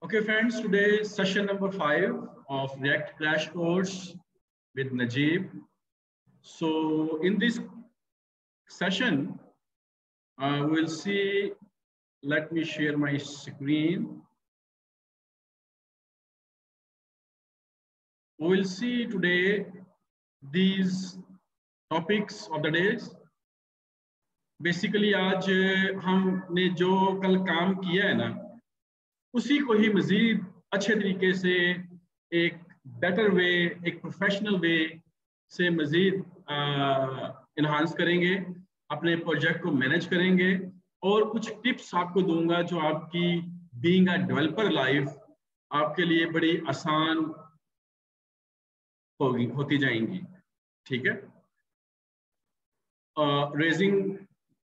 Okay, friends, today is session number 5 of React Crash Course with Najib. So in this session, we'll see, let me share my screen. We'll see today these topics of the days. Basically, आज हमने जो कल काम किया है ना, उसी को ही मजीद अच्छे तरीके से एक बेटर वे, एक प्रोफेशनल वे से मजीद इन्हांस करेंगे, अपने प्रोजेक्ट को मैनेज करेंगे और कुछ टिप्स आपको दूंगा जो आपकी बीइंग अ डेवलपर लाइफ आपके लिए बड़ी आसान होती जाएंगी। ठीक है, raising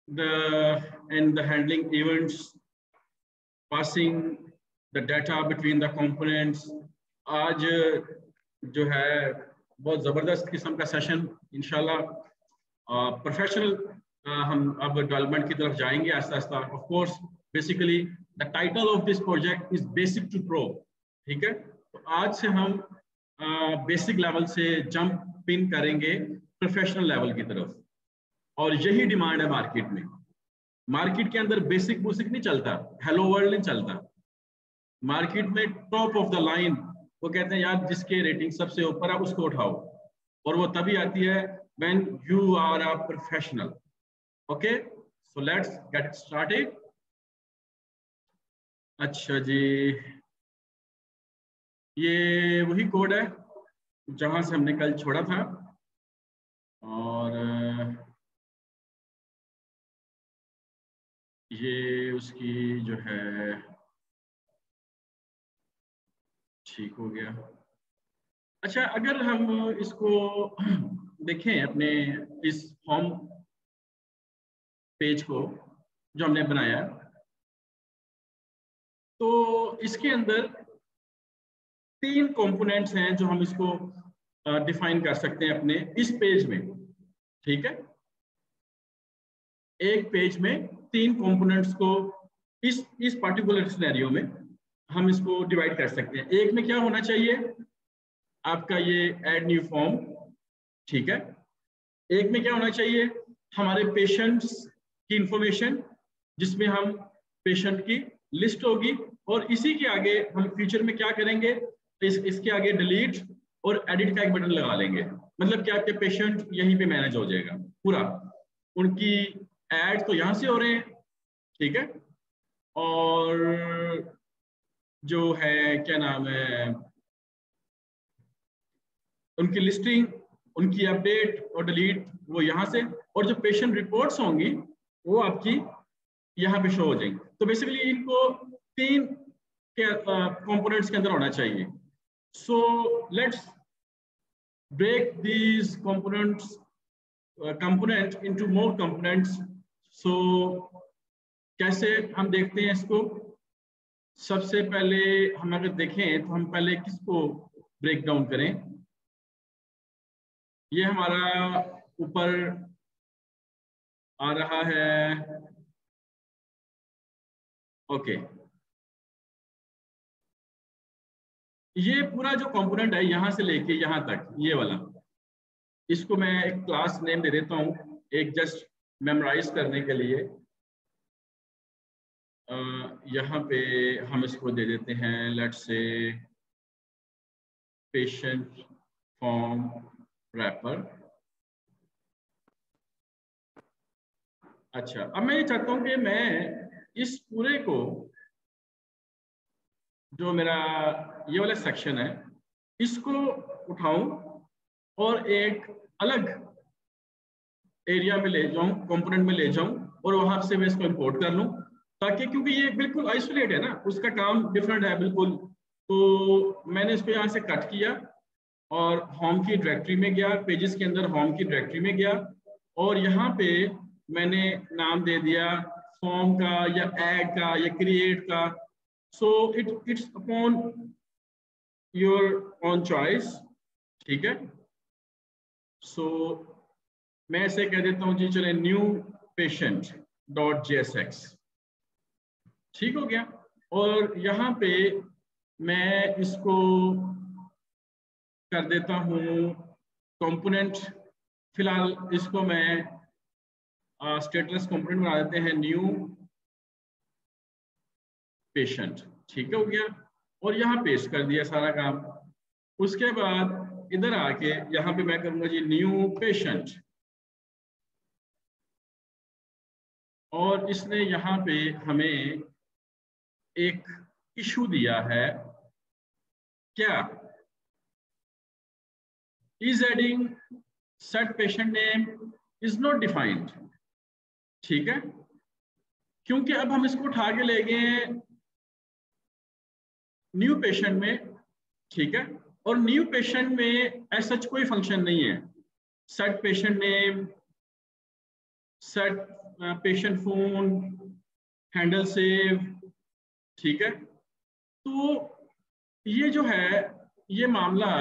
the handling events, passing the data between the components। आज जो है बहुत ज़बरदस्त किस्म का सेशन, इंशाल्लाह प्रोफेशनल हम अब डेवलपमेंट की तरफ जाएंगे आस्ता आस्ता। Of course basically the title of this project is basic to pro. ठीक है, तो आज से हम बेसिक लेवल से जंप इन करेंगे प्रोफेशनल लेवल की तरफ, और यही डिमांड है मार्केट में। मार्केट के अंदर बेसिक नहीं चलता, हेलो वर्ल्ड नहीं चलता। मार्केट में टॉप ऑफ द लाइन वो कहते हैं यार जिसके रेटिंग सबसे ऊपर है उसको उठाओ, और वो तभी आती है when you are a professional. Okay, so let's get started. अच्छा जी, ये वही कोड है जहां से हमने कल छोड़ा था, और ये उसकी जो है ठीक हो गया। अच्छा, अगर हम इसको देखें अपने इस होम पेज को जो हमने बनाया, तो इसके अंदर 3 कंपोनेंट्स हैं जो हम इसको डिफाइन कर सकते हैं अपने इस पेज में। ठीक है, एक पेज में 3 कंपोनेंट्स को इस पर्टिकुलर सिनेरियो में हम इसको डिवाइड कर सकते हैं। एक में क्या होना चाहिए, आपका ये ऐड न्यू फॉर्म। ठीक है, एक में क्या होना चाहिए, हमारे पेशेंट्स की इंफॉर्मेशन, जिसमें हम पेशेंट की लिस्ट होगी, और इसी के आगे हम फ्यूचर में क्या करेंगे, इसके आगे डिलीट और एडिट का एक बटन लगा लेंगे। मतलब कि आपके पेशेंट यहीं पे मैनेज हो जाएगा पूरा, उनकी एड तो यहाँ से हो रहे हैं। ठीक है, और जो है क्या नाम है, उनकी लिस्टिंग, उनकी अपडेट और डिलीट वो यहाँ से, और जो पेशेंट रिपोर्ट्स होंगी वो आपकी यहाँ पे शो हो जाएंगी। तो बेसिकली इनको 3 कंपोनेंट्स के अंदर होना चाहिए। So let's break these component into more components. So कैसे हम देखते हैं इसको, सबसे पहले हम अगर देखें तो हम पहले किसको ब्रेक डाउन करें। ये हमारा ऊपर आ रहा है। ओके, ये पूरा जो कंपोनेंट है यहां से लेके यहां तक, ये वाला, इसको मैं एक क्लास नेम दे देता हूं, एक जस्ट मेमोराइज करने के लिए। यहाँ पे हम इसको दे देते हैं, let's say patient form wrapper. अच्छा, अब मैं ये चाहता हूं कि मैं इस पूरे को, जो मेरा ये वाला सेक्शन है, इसको उठाऊं और एक अलग एरिया में ले जाऊं, कंपोनेंट में ले जाऊं, और वहां से मैं इसको इंपोर्ट कर लूं, ताकि क्योंकि ये बिल्कुल आइसोलेट है ना, उसका काम डिफरेंट है बिल्कुल। तो मैंने इसको यहाँ से कट किया और होम की डायरेक्टरी में गया, पेजेस के अंदर होम की डायरेक्टरी में गया, और यहाँ पे मैंने नाम दे दिया फॉर्म का या ऐड का या क्रिएट का। So it's upon your on choice. ठीक है, सो मैं ऐसे कह देता हूँ जी, चले न्यू पेशेंट डॉट JSX। ठीक हो गया, और यहाँ पे मैं इसको कर देता हूँ कंपोनेंट, फिलहाल इसको मैं स्टेटस कंपोनेंट बना देते हैं न्यू पेशेंट। ठीक हो गया, और यहाँ पेस्ट कर दिया सारा काम। उसके बाद इधर आके यहाँ पे मैं करूंगा जी न्यू पेशेंट, और इसने यहाँ पे हमें एक इशू दिया है क्या, is adding set patient name is not defined. ठीक है, क्योंकि अब हम इसको उठा के ले गए न्यू पेशेंट में। ठीक है, और न्यू पेशेंट में एज सच कोई फंक्शन नहीं है, set patient name, set patient phone, handle save. ठीक है, तो ये जो है ये मामला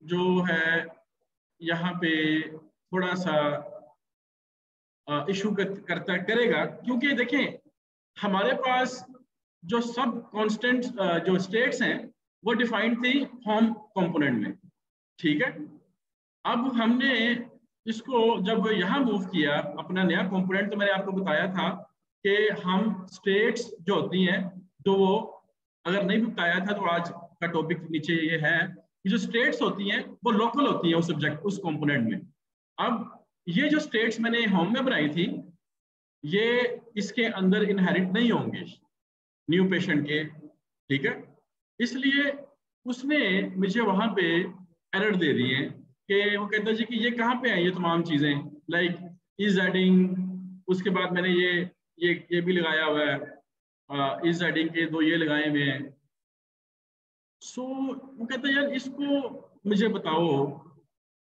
जो है यहाँ पे थोड़ा सा इशू करता करेगा, क्योंकि देखें हमारे पास जो सब कांस्टेंट जो स्टेट्स हैं वो डिफाइंड थी होम कंपोनेंट में। ठीक है, अब हमने इसको जब यहाँ मूव किया अपना नया कंपोनेंट, तो मैंने आपको बताया था कि हम स्टेट्स जो होती हैं, जो वो अगर नहीं बताया था तो आज का टॉपिक नीचे ये है कि जो स्टेट्स होती हैं वो लोकल होती हैं उस सब्जेक्ट उस कंपोनेंट में। अब ये जो स्टेट्स मैंने होम में बनाई थी ये इसके अंदर इनहेरिट नहीं होंगे न्यू पेशेंट के। ठीक है, इसलिए उसने मुझे वहां पे एरर दे दिए हैं कि वो कहता है जी कि ये कहाँ पे है ये तमाम चीजें, लाइक इज एडिंग, उसके बाद मैंने ये भी लगाया हुआ है इज एडिंग के दो ये लगाए हुए हैं। सो वो कहता है यार इसको मुझे बताओ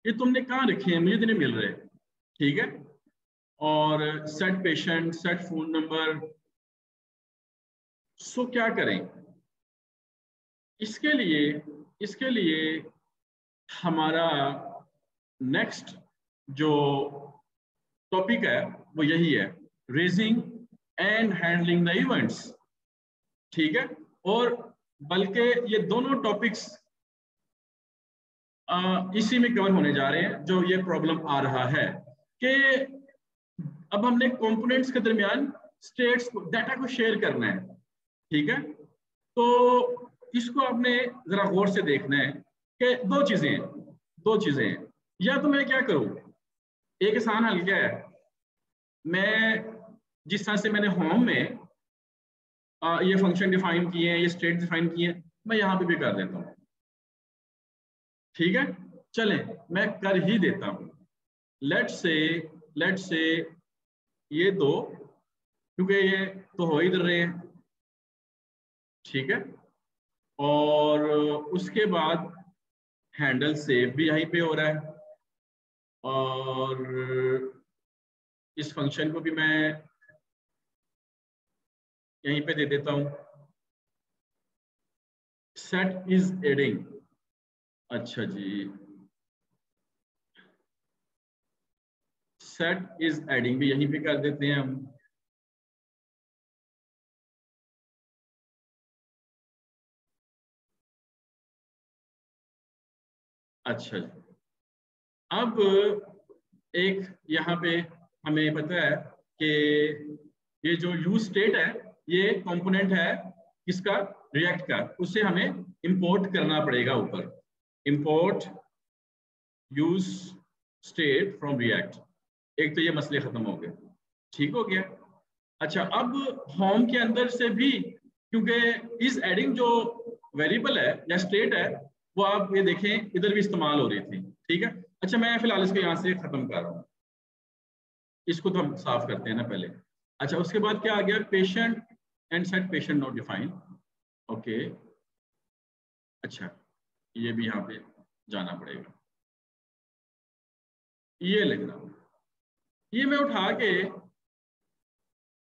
ये तुमने कहाँ रखे हैं, मुझे तो नहीं मिल रहे। ठीक है, और set patient, set phone number. So क्या करें इसके लिए हमारा नेक्स्ट जो टॉपिक है वो यही है, raising and handling the events. ठीक है, और बल्कि ये दोनों टॉपिक्स इसी में कवर होने जा रहे हैं जो ये प्रॉब्लम आ रहा है कि अब हमने कंपोनेंट्स के दरमियान स्टेट्स को डाटा को शेयर करना है। ठीक है, तो इसको आपने जरा गौर से देखना है कि दो चीजें हैं। या तो मैं क्या करूं, एक आसान हल क्या है, मैं जिस तरह से मैंने होम में ये फंक्शन डिफाइन किए हैं, ये स्टेट डिफाइन किए हैं, मैं यहाँ पे भी कर देता हूँ। ठीक है, चलें मैं कर ही देता हूँ। लेट्स से ये दो, क्योंकि ये तो हो ही रहे हैं। ठीक है, और उसके बाद हैंडल सेव भी यहीं पे हो रहा है, और इस फंक्शन को भी मैं यहीं पे दे देता हूं, सेट इज एडिंग। अच्छा जी, सेट इज एडिंग भी यहीं पे कर देते हैं हम। अच्छा जी, अब एक यहाँ पे हमें पता है कि ये जो यूज स्टेट है ये कंपोनेंट है किसका, रिएक्ट का, उसे हमें इंपोर्ट करना पड़ेगा ऊपर, import use state from react. एक तो ये मसले खत्म हो गए। ठीक हो गया। अच्छा, अब होम के अंदर से भी, क्योंकि इस एडिंग जो वेरिएबल है या स्टेट है वो आप ये देखें इधर भी इस्तेमाल हो रही थी। ठीक है, अच्छा मैं फिलहाल इसको यहाँ से खत्म कर रहा हूँ, इसको तो हम साफ करते हैं ना पहले। अच्छा, उसके बाद क्या आ गया, patient and set patient not defined. Okay, अच्छा ये भी यहाँ पे जाना पड़ेगा, ये लिखना, ये मैं उठा के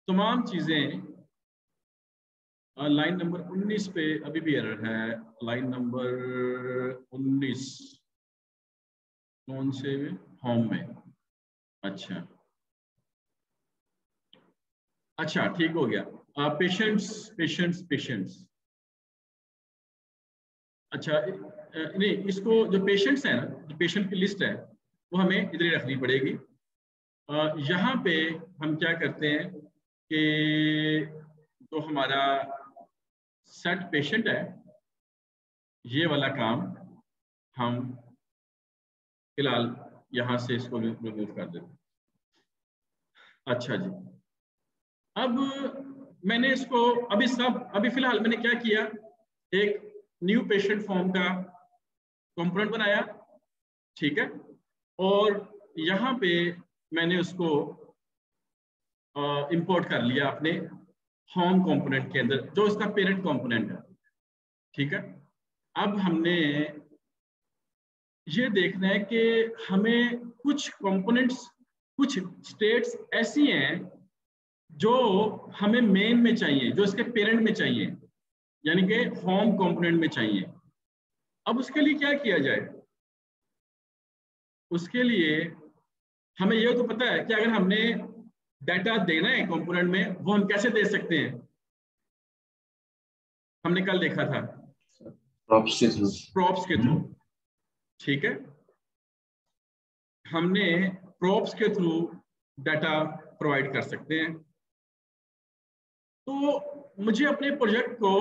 तमाम चीजें लाइन नंबर 19 पे अभी भी एरर है, लाइन नंबर 19 कौन से में, होम में। अच्छा अच्छा ठीक हो गया, पेशेंट्स पेशेंट्स पेशेंट्स अच्छा नहीं, इसको जो पेशेंट्स हैं ना, जो पेशेंट की लिस्ट है वो हमें इधर ही रखनी पड़ेगी। यहाँ पे हम क्या करते हैं कि जो हमारा सेट पेशेंट है, ये वाला काम हम फिलहाल यहाँ से इसको रिमूव कर देते हैं। अच्छा जी, अब मैंने इसको अभी फिलहाल मैंने क्या किया, एक न्यू पेशेंट फॉर्म का कंपोनेंट बनाया, ठीक है, और यहाँ पे मैंने उसको इंपोर्ट कर लिया अपने होम कंपोनेंट के अंदर, जो इसका पेरेंट कंपोनेंट है, ठीक है। अब हमने ये देखना है कि हमें कुछ कंपोनेंट्स, कुछ स्टेट्स ऐसी हैं जो हमें मेन में चाहिए, जो इसके पेरेंट में चाहिए, यानी कि होम कंपोनेंट में चाहिए। अब उसके लिए क्या किया जाए? उसके लिए हमें यह तो पता है कि अगर हमने डाटा देना है कंपोनेंट में, वो हम कैसे दे सकते हैं? हमने कल देखा था प्रॉप्स के थ्रू, ठीक है। हमने प्रॉप्स के थ्रू डाटा प्रोवाइड कर सकते हैं। तो मुझे अपने प्रोजेक्ट को,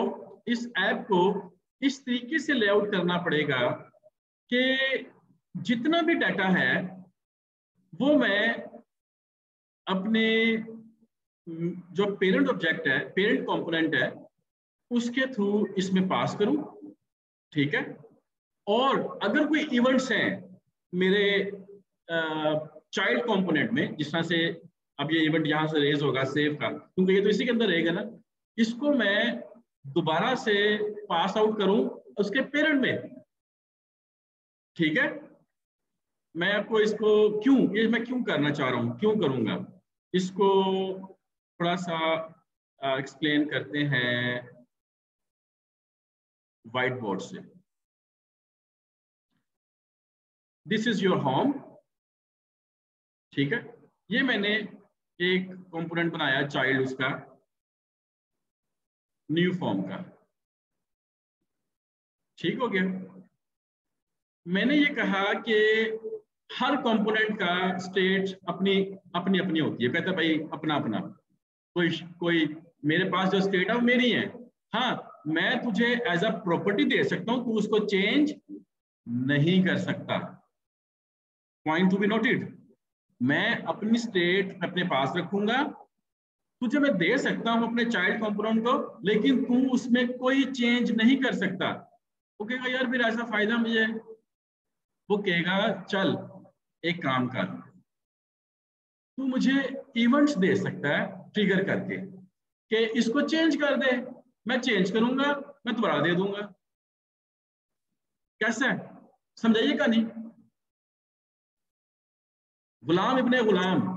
इस ऐप को इस तरीके से लेआउट करना पड़ेगा कि जितना भी डाटा है वो मैं अपने जो पेरेंट ऑब्जेक्ट है, पेरेंट कंपोनेंट है, उसके थ्रू इसमें पास करूं, ठीक है। और अगर कोई इवेंट्स हैं मेरे चाइल्ड कंपोनेंट में, जिस तरह से अब ये इवेंट यहां से रेज होगा सेव का, क्योंकि ये तो इसी के अंदर रहेगा ना, इसको मैं दोबारा से पास आउट करूं उसके पेरेंट में, ठीक है। मैं आपको इसको ये मैं क्यों करना चाह रहा हूं, क्यों करूंगा इसको, थोड़ा सा एक्सप्लेन करते हैं व्हाइट बोर्ड से। दिस इज योर होम, ठीक है। ये मैंने एक कंपोनेंट बनाया चाइल्ड, उसका न्यू फॉर्म का, ठीक हो गया। मैंने ये कहा कि हर कंपोनेंट का स्टेट अपनी अपनी अपनी होती है, कहता भाई अपना अपना, कोई मेरे पास जो स्टेट है वो मेरी है। हाँ, मैं तुझे एज अ प्रॉपर्टी दे सकता हूं, तू उसको चेंज नहीं कर सकता। पॉइंट टू बी नोटेड, मैं अपनी स्टेट अपने पास रखूंगा, तुझे मैं दे सकता हूं अपने चाइल्ड कंपोनेंट को, लेकिन तू उसमें कोई चेंज नहीं कर सकता। वो कहेगा यार फिर ऐसा फायदा मुझे, वो कहेगा चल एक काम कर, तू मुझे इवेंट्स दे सकता है ट्रिगर करके कि इसको चेंज कर दे, मैं चेंज करूंगा, मैं दोबारा दे दूंगा। कैसा है, समझाइए का नहीं? गुलाम इब्ने गुलाम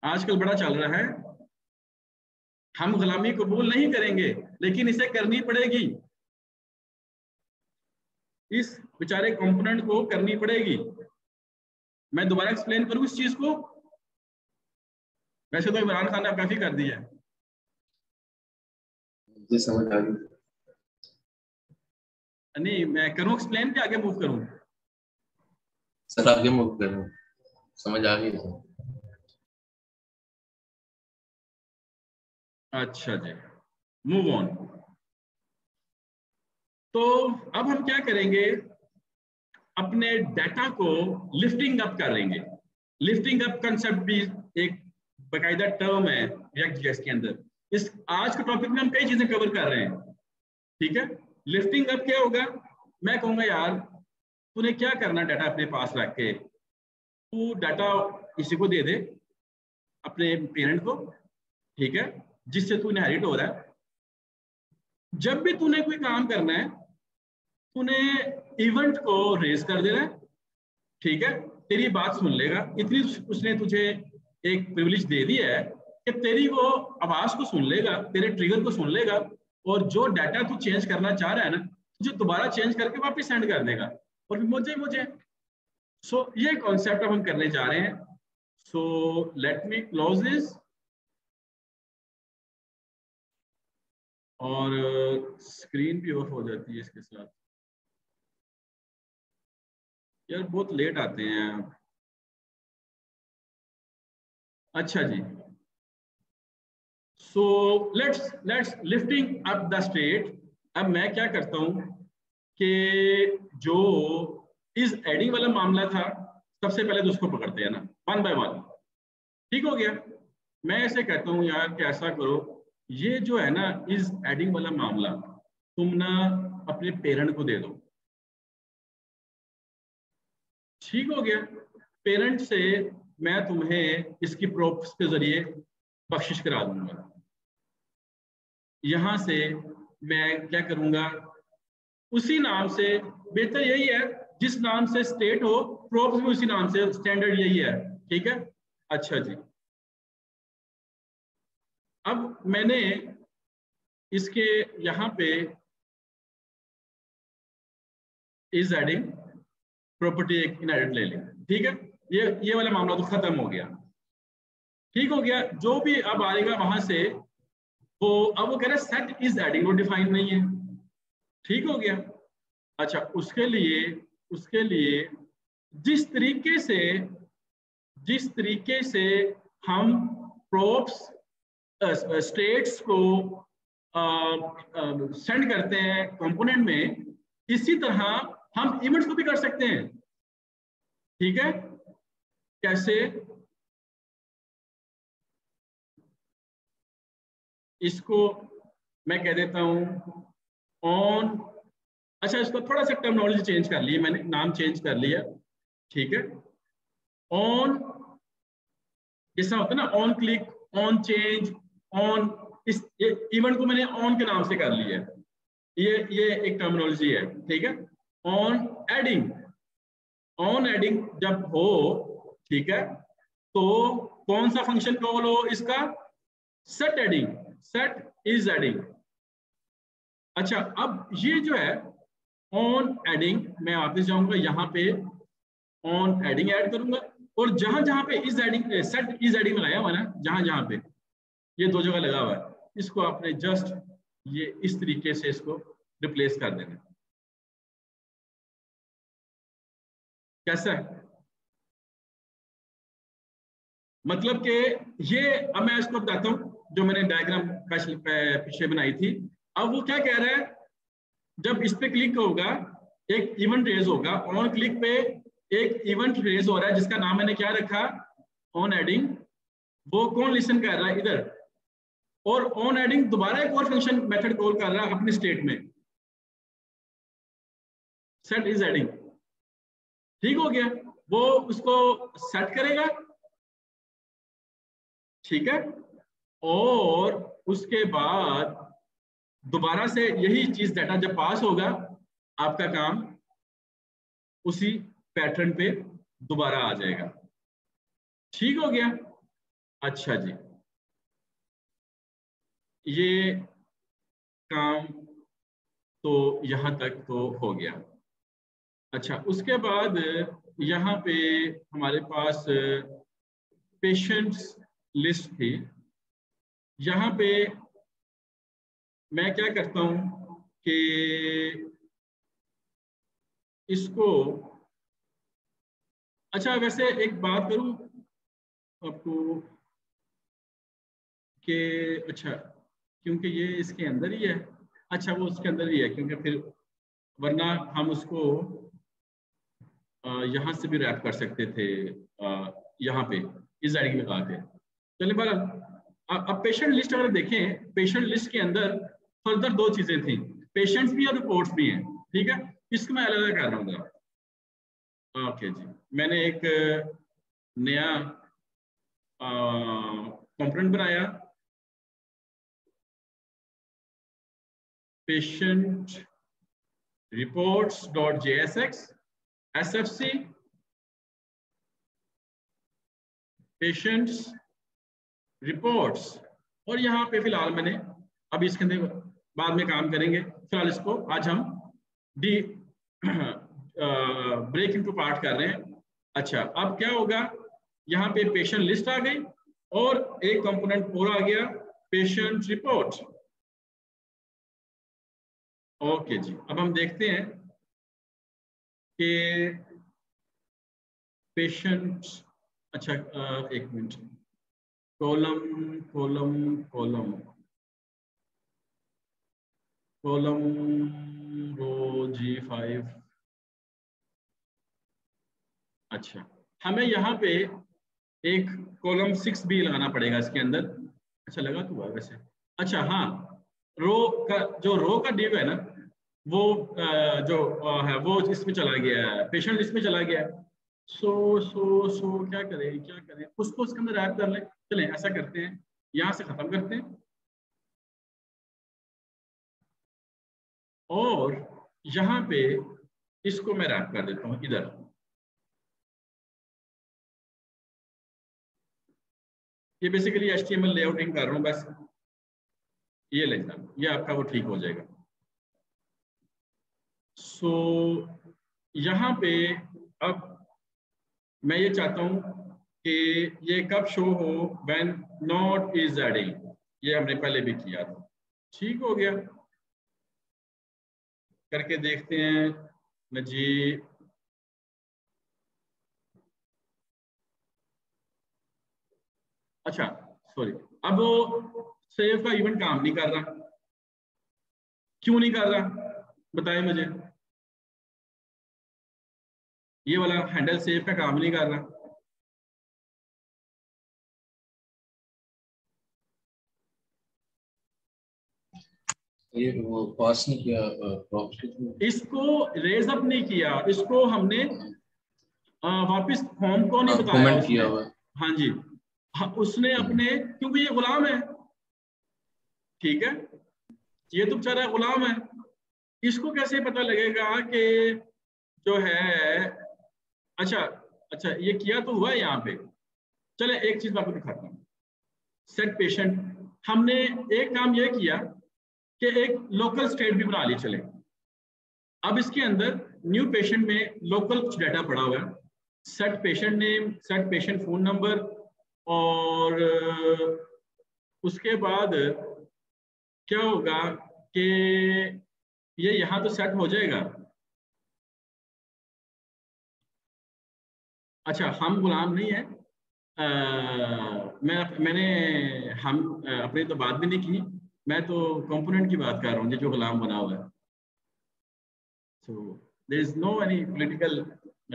आजकल बड़ा चल रहा है। हम गुलामी कबूल नहीं करेंगे, लेकिन इसे करनी पड़ेगी, इस बेचारे कंपोनेंट को करनी पड़ेगी। मैं दोबारा एक्सप्लेन करूं इस चीज को? वैसे तो इमरान खान ने काफी कर दिया है, जी समझ आ गई। नहीं मैं करूं एक्सप्लेन कि आगे मूव करूं? सर आगे मूव करो, समझ आ गई। अच्छा जी, मूव ऑन। तो अब हम क्या करेंगे, अपने डाटा को लिफ्टिंग अप करेंगे। लिफ्टिंग अप कंसेप्ट भी एक बाकायदा टर्म है रिएक्ट.जेएस के अंदर। इस आज के टॉपिक में हम कई चीजें कवर कर रहे हैं, ठीक है। लिफ्टिंग अप क्या होगा? मैं कहूंगा यार तूने क्या करना डाटा अपने पास रख के, तू डाटा किसी को दे दे, अपने पेरेंट को, ठीक है, जिससे तू इनहेरिट हो रहा है। जब भी तूने कोई काम करना है, तूने इवेंट को रेज कर देना है, ठीक है, तेरी बात सुन लेगा। इतनी उसने तुझे एक प्रिविलेज दे दी है कि तेरी वो आवाज को सुन लेगा, तेरे ट्रिगर को सुन लेगा, और जो डाटा तू चेंज करना चाह रहा है ना, तुझे दोबारा चेंज करके वापस सेंड कर देगा, और फिर मुझे सो ये कॉन्सेप्ट हम करने जा रहे हैं। So let me close this. और स्क्रीन भी ऑफ हो जाती है इसके साथ। यार बहुत लेट आते हैं आप। अच्छा जी, so let's lifting up the state. अब मैं क्या करता हूं कि जो इज एडिंग वाला मामला था, सबसे पहले तो उसको पकड़ते हैं ना, वन बाय वन। ठीक हो गया। मैं ऐसे कहता हूं यार कि ऐसा करो, ये जो है ना इज एडिंग वाला मामला, तुम ना अपने पेरेंट को दे दो। ठीक हो गया। पेरेंट से मैं तुम्हें इसकी प्रोप्स के जरिए बख्शिश करा दूंगा। यहां से मैं क्या करूंगा, उसी नाम से, बेहतर यही है जिस नाम से स्टेट हो, प्रोप्स भी उसी नाम से, स्टैंडर्ड यही है। ठीक है। अच्छा जी, अब मैंने इसके यहां पे इज एडिंग प्रॉपर्टी एक इनहेरिट ले ली। ठीक है, ये वाला मामला तो खत्म हो गया। ठीक हो गया। जो भी अब आएगा वहां से, वो अब वो कह रहे सेट इज एडिंग, वो डिफाइन नहीं है। ठीक हो गया। अच्छा, उसके लिए जिस तरीके से हम प्रोप्स स्टेट्स को सेंड करते हैं कंपोनेंट में, इसी तरह हम इवेंट्स को भी कर सकते हैं। ठीक है। कैसे? इसको मैं कह देता हूं ऑन। अच्छा, इसको थोड़ा सा टर्मिनोलॉजी चेंज कर ली मैंने, नाम चेंज कर लिया। ठीक है। ऑन, जैसा होता है ना on click, on change, on, इस इवेंट को मैंने ऑन के नाम से कर लिया है। ये एक टर्मिनोलॉजी है। ठीक है। ऑन एडिंग, ऑन एडिंग जब हो, ठीक है, तो कौन सा फंक्शन कॉल हो इसका? Set adding, set is adding. अच्छा, अब ये जो है ऑन एडिंग, मैं वापस जाऊंगा यहाँ पे, ऑन एडिंग ऐड करूंगा, और जहां जहां पे is adding, set is adding लगाया हुआ ना, जहां जहां पे ये दो जगह लगा हुआ है, इसको आपने जस्ट ये इस तरीके से इसको रिप्लेस कर देना। कैसा है? मतलब कि ये, अब मैं इसको बताता हूं, जो मैंने डायग्राम पीछे बनाई थी। अब वो क्या कह रहा है, जब इस पे क्लिक होगा एक इवेंट रेज होगा, ऑन क्लिक पे एक इवेंट रेज हो रहा है जिसका नाम मैंने क्या रखा, ऑन एडिंग। वो कौन लिसन कर रहा है इधर, और ऑन एडिंग दोबारा एक और फंक्शन मेथड कॉल कर रहा है अपनी स्टेट में, सेट इज एडिंग। ठीक हो गया। वो उसको सेट करेगा। ठीक है। और उसके बाद दोबारा से यही चीज, डाटा जब पास होगा, आपका काम उसी पैटर्न पे दोबारा आ जाएगा। ठीक हो गया। अच्छा जी, ये काम तो यहां तक तो हो गया। अच्छा, उसके बाद यहाँ पे हमारे पास पेशेंट्स लिस्ट थी। यहाँ पे मैं क्या करता हूं कि इसको, अच्छा वैसे एक बात करूं आपको कि, अच्छा क्योंकि ये इसके अंदर ही है, अच्छा वो उसके अंदर ही है, क्योंकि फिर वरना हम उसको यहाँ से भी रैप कर सकते थे, यहाँ पे इस आईडी में लगा के। चलिए बड़ा, अब पेशेंट लिस्ट अगर देखें, पेशेंट लिस्ट के अंदर फर्दर दो चीजें थी, पेशेंट्स भी और रिपोर्ट्स भी हैं। ठीक है, इसको मैं अलग अलग कर रहा हूँ। ओके जी, मैंने एक नया कंपोनेंट बनाया, patient reports dot JSX SFC patients reports, और यहाँ पे फिलहाल मैंने, अभी इसके अंदर बाद में काम करेंगे, फिलहाल इसको आज हम डी ब्रेक इनटू पार्ट कर रहे हैं। अच्छा, अब क्या होगा, यहाँ पे पेशेंट लिस्ट आ गई और एक कंपोनेंट और आ गया, पेशेंट रिपोर्ट। ओके जी, अब हम देखते हैं कि पेशेंट, अच्छा एक minute, column column column column row G5। अच्छा, हमें यहाँ पे एक कॉलम 6 भी लगाना पड़ेगा इसके अंदर। अच्छा, लगा तो हुआ वैसे। अच्छा हाँ, रो का जो रो का डिव है ना, वो जो है वो इसमें चला गया है, पेशेंट लिस्ट में चला गया है। सो क्या करें क्या करें, उसको उसके अंदर ऐड कर लें। चलें ऐसा करते हैं, यहाँ से खत्म करते हैं और यहाँ पे इसको मैं रैप कर देता हूँ इधर। ये बेसिकली HTML लेआउटिंग कर रहा हूँ बस। ये ले ये आपका वो ठीक हो जाएगा। सो यहाँ पे अब मैं ये चाहता हूँ कि ये कब शो हो, व्हेन नॉट इज एडिंग। ये हमने पहले भी किया था, ठीक हो गया। करके देखते हैं न जी। अच्छा सॉरी, अब वो सेव का इवेंट काम नहीं कर रहा। क्यों नहीं कर रहा बताएं मुझे। ये वाला हैंडल सेव का काम नहीं कर रहा। ये वो पास नहीं किया प्रॉपर्टी, इसको रेज अप नहीं किया, इसको हमने वापस होम को नहीं बताया कमेंट उसने। किया हुआ। हाँ जी, हाँ, उसने अपने, क्योंकि ये गुलाम है, ठीक है, ये तो बेचारा गुलाम है। इसको कैसे पता लगेगा कि जो है, अच्छा अच्छा ये किया तो हुआ है यहाँ पे। चले एक चीज मैं आपको दिखाता हूँ। सेट पेशेंट, हमने एक काम ये किया कि एक लोकल स्टेट भी बना ली। चले अब इसके अंदर न्यू पेशेंट में लोकल कुछ डाटा पड़ा हुआ है, set patient name, set patient phone number, और उसके बाद क्या होगा कि ये यहाँ तो सेट हो जाएगा। अच्छा, हम गुलाम नहीं है। मैंने हम अपनी तो बात भी नहीं की। मैं तो कंपोनेंट की बात कर रहा हूँ जो गुलाम बना हुआ है। So there is no any political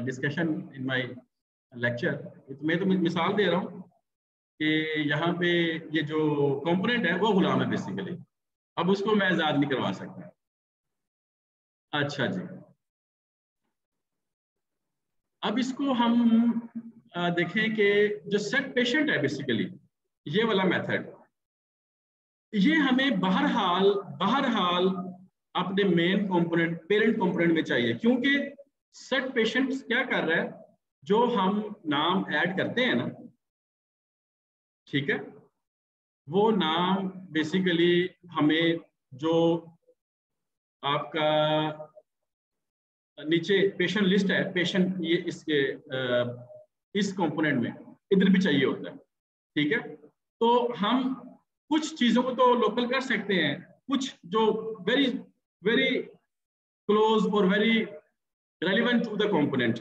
discussion in my lecture. मैं तो मिसाल दे रहा हूँ कि यहाँ पे ये जो कंपोनेंट है वो गुलाम है बेसिकली। अब उसको मैं आजाद नहीं करवा सकता। अच्छा जी, अब इसको हम देखें कि जो सेट पेशेंट है बेसिकली, ये वाला मेथड, ये हमें बहरहाल बहरहाल अपने मेन कंपोनेंट पेरेंट कंपोनेंट में चाहिए, क्योंकि सेट पेशेंट क्या कर रहा है, जो हम नाम ऐड करते हैं ना, ठीक है, वो नाम बेसिकली हमें जो आपका नीचे पेशेंट लिस्ट है, पेशेंट ये इसके इस कंपोनेंट में इधर भी चाहिए होता है, ठीक है। तो हम कुछ चीजों को तो लोकल कर सकते हैं, कुछ जो वेरी वेरी क्लोज और very relevant to the component,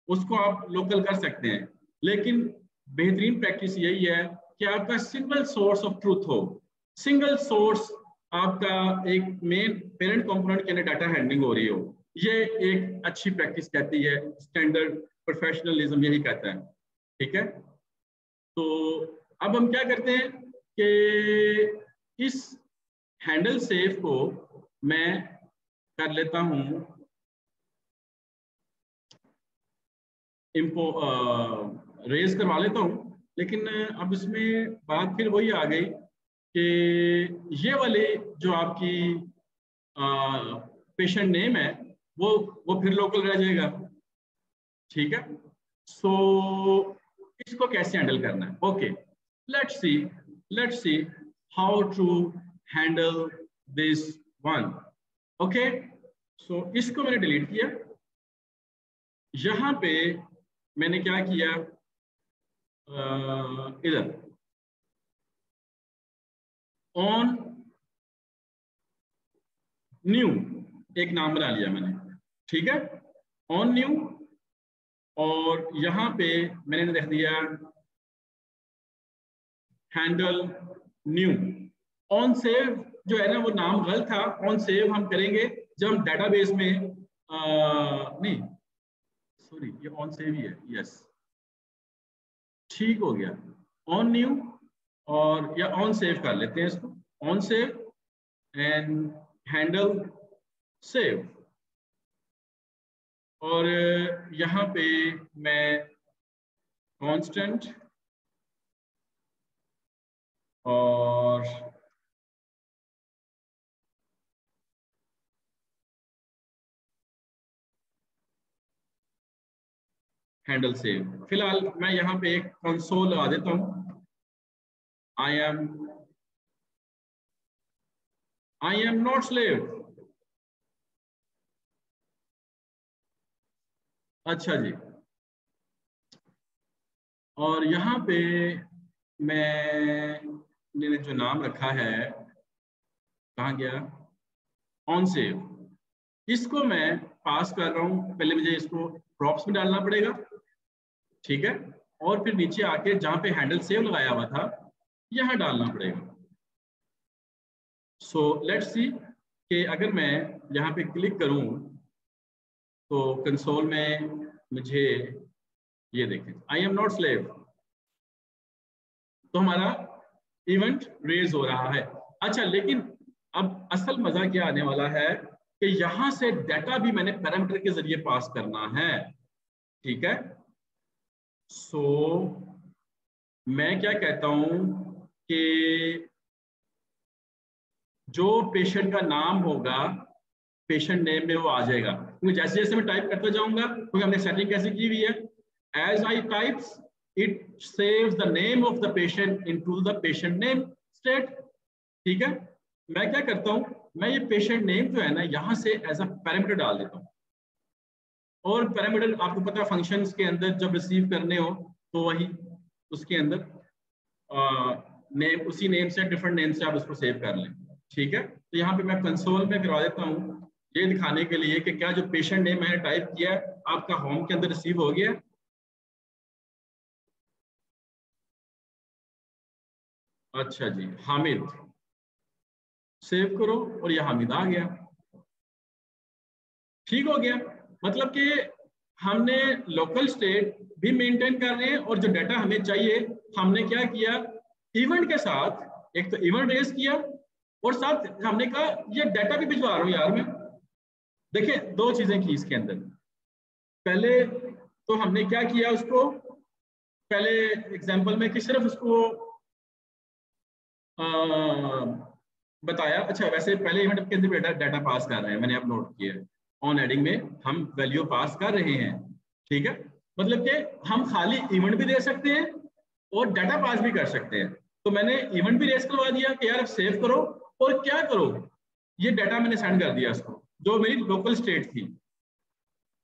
उसको आप लोकल कर सकते हैं। लेकिन बेहतरीन प्रैक्टिस यही है कि आपका सिंगल सोर्स ऑफ ट्रूथ हो, सिंगल सोर्स आपका एक मेन पेरेंट कंपोनेंट के अंदर डाटा हैंडलिंग हो रही हो। ये एक अच्छी प्रैक्टिस कहती है, स्टैंडर्ड प्रोफेशनलिज्म यही कहता है, ठीक है। तो अब हम क्या करते हैं कि इस हैंडल सेव को मैं कर लेता हूं इम्पो रेज करवा लेता हूँ। लेकिन अब इसमें बात फिर वही आ गई कि ये वाले जो आपकी पेशेंट नेम है वो फिर लोकल रह जाएगा, ठीक है। सो इसको कैसे हैंडल करना है, okay, let's see how to handle this one. Okay, so इसको मैंने डिलीट किया। यहां पे मैंने क्या किया, इधर ऑन न्यू एक नाम बना लिया मैंने, ठीक है, ऑन न्यू, और यहां पे मैंने लिख दिया हैंडल न्यू। ऑन सेव जो है ना वो नाम गलत था, ऑन सेव हम करेंगे जब हम डेटाबेस में नहीं सॉरी ये ऑन सेव ही है, यस ठीक हो गया, ऑन न्यू और या ऑन सेव कर लेते हैं इसको, on save and handle save. और यहाँ पे मैं कांस्टेंट और हैंडल सेव, फिलहाल मैं यहाँ पे एक कंसोल लगा देता हूँ, आई एम नॉट स्लेव। अच्छा जी, और यहाँ पे मैंने जो नाम रखा है, कहाँ गया, ऑन सेव, इसको मैं पास कर रहा हूँ, पहले मुझे इसको प्रॉप्स में डालना पड़ेगा, ठीक है, और फिर नीचे आके जहाँ पे हैंडल सेव लगाया हुआ था यहाँ डालना पड़ेगा। सो लेट्स सी कि अगर मैं यहाँ पे क्लिक करूँ तो कंसोल में मुझे ये देखें आई एम नॉट स्लेव, तो हमारा इवेंट रेज हो रहा है। अच्छा, लेकिन अब असल मजा क्या आने वाला है कि यहां से डाटा भी मैंने पैरामीटर के जरिए पास करना है, ठीक है। सो मैं क्या कहता हूं कि जो पेशेंट का नाम होगा पेशेंट नेम में वो आ जाएगा, क्योंकि जैसे जैसे मैं टाइप करता जाऊंगा, क्योंकि हमने सेटिंग कैसे की हुई है, as I types it saves the name of the patient into the patient name state, ठीक है। मैं क्या करता हूं, मैं ये पेशेंट नेम जो है ना यहां से एज अ पैरामीटर डाल देता हूं, और पैरामीटर आपको पता है फंक्शंस के अंदर जब रिसीव करने हो तो वही उसके अंदर नेम, उसी नेम से डिफरेंट नेम से आप उसको सेव कर लें, ठीक है। तो यहाँ पे मैं कंसोल में करवा देता हूँ ये दिखाने के लिए कि क्या जो पेशेंट नेम मैंने टाइप किया है आपका होम के अंदर रिसीव हो गया। अच्छा जी, हामिद, सेव करो और ये हामिद आ गया, ठीक हो गया। मतलब कि हमने लोकल स्टेट भी मेंटेन कर रहे हैं और जो डाटा हमें चाहिए हमने क्या किया, इवेंट के साथ एक तो इवेंट रेज किया और साथ हमने कहा ये डाटा भी भिजवा रहा हूं यार मैं। देखिए दो चीजें की इसके अंदर, पहले तो हमने क्या किया उसको, पहले एग्जांपल में कि सिर्फ उसको बताया। अच्छा वैसे पहले इवेंट के अंदर डाटा पास कर रहे हैं, मैंने अब नोट किया, ऑन एडिंग में हम वैल्यू पास कर रहे हैं, ठीक है। मतलब कि हम खाली इवेंट भी दे सकते हैं और डाटा पास भी कर सकते हैं। तो मैंने इवेंट भी रेस करवा दिया कि यार सेव करो, और क्या करो, ये डाटा मैंने सेंड कर दिया उसको जो मेरी लोकल स्टेट थी,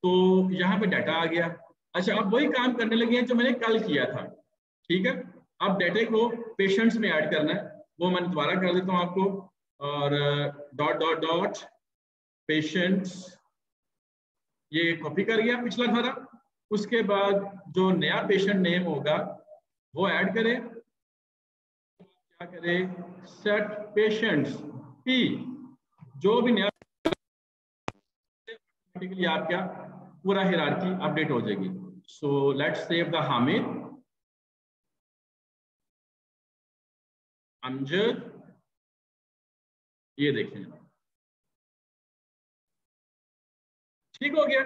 तो यहाँ पे डाटा आ गया। अच्छा अब वही काम करने लगे हैं जो मैंने कल किया था, ठीक है। अब डाटे को पेशेंट्स में ऐड करना है, वो मैं दोबारा कर देता हूँ आपको, और डॉट डॉट डॉट पेशेंट्स, ये कॉपी कर गया पिछला सारा। उसके बाद जो नया पेशेंट नेम होगा वो ऐड करें, क्या करें, सेट पेशेंट्स पी, जो भी नया आप क्या पूरा हिरार्की अपडेट हो जाएगी। So let's save the Hamid, Amjad, ये देखें ठीक हो गया।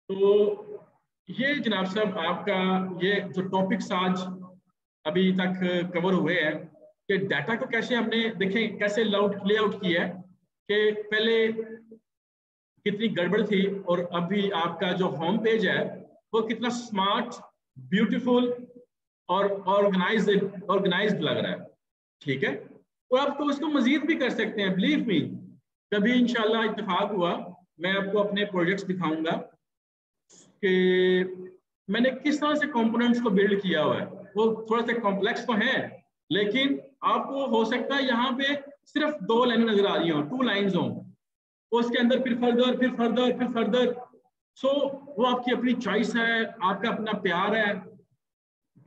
तो ये जनाब साहब आपका ये जो टॉपिक्स आज अभी तक कवर हुए हैं कि डाटा को कैसे हमने देखें कैसे लेआउट किया है, कि पहले कितनी गड़बड़ थी और अभी आपका जो होम पेज है वो कितना स्मार्ट, ब्यूटीफुल और ऑर्गेनाइज्ड लग रहा है, ठीक है। और आप तो उसको मजीद भी कर सकते हैं, बिलीव मी, कभी इंशाल्लाह इत्तेफाक हुआ मैं आपको अपने प्रोजेक्ट्स दिखाऊंगा कि मैंने किस तरह से कंपोनेंट्स को बिल्ड किया हुआ है। वो थोड़ा सा कॉम्प्लेक्स तो है लेकिन आपको हो सकता है यहाँ पे सिर्फ 2 लाइन नजर आ रही हो, 2 लाइंस हो, उसके अंदर फिर फर्दर फिर फर्दर फिर फर्दर। सो वो आपकी अपनी चॉइस है, आपका अपना प्यार है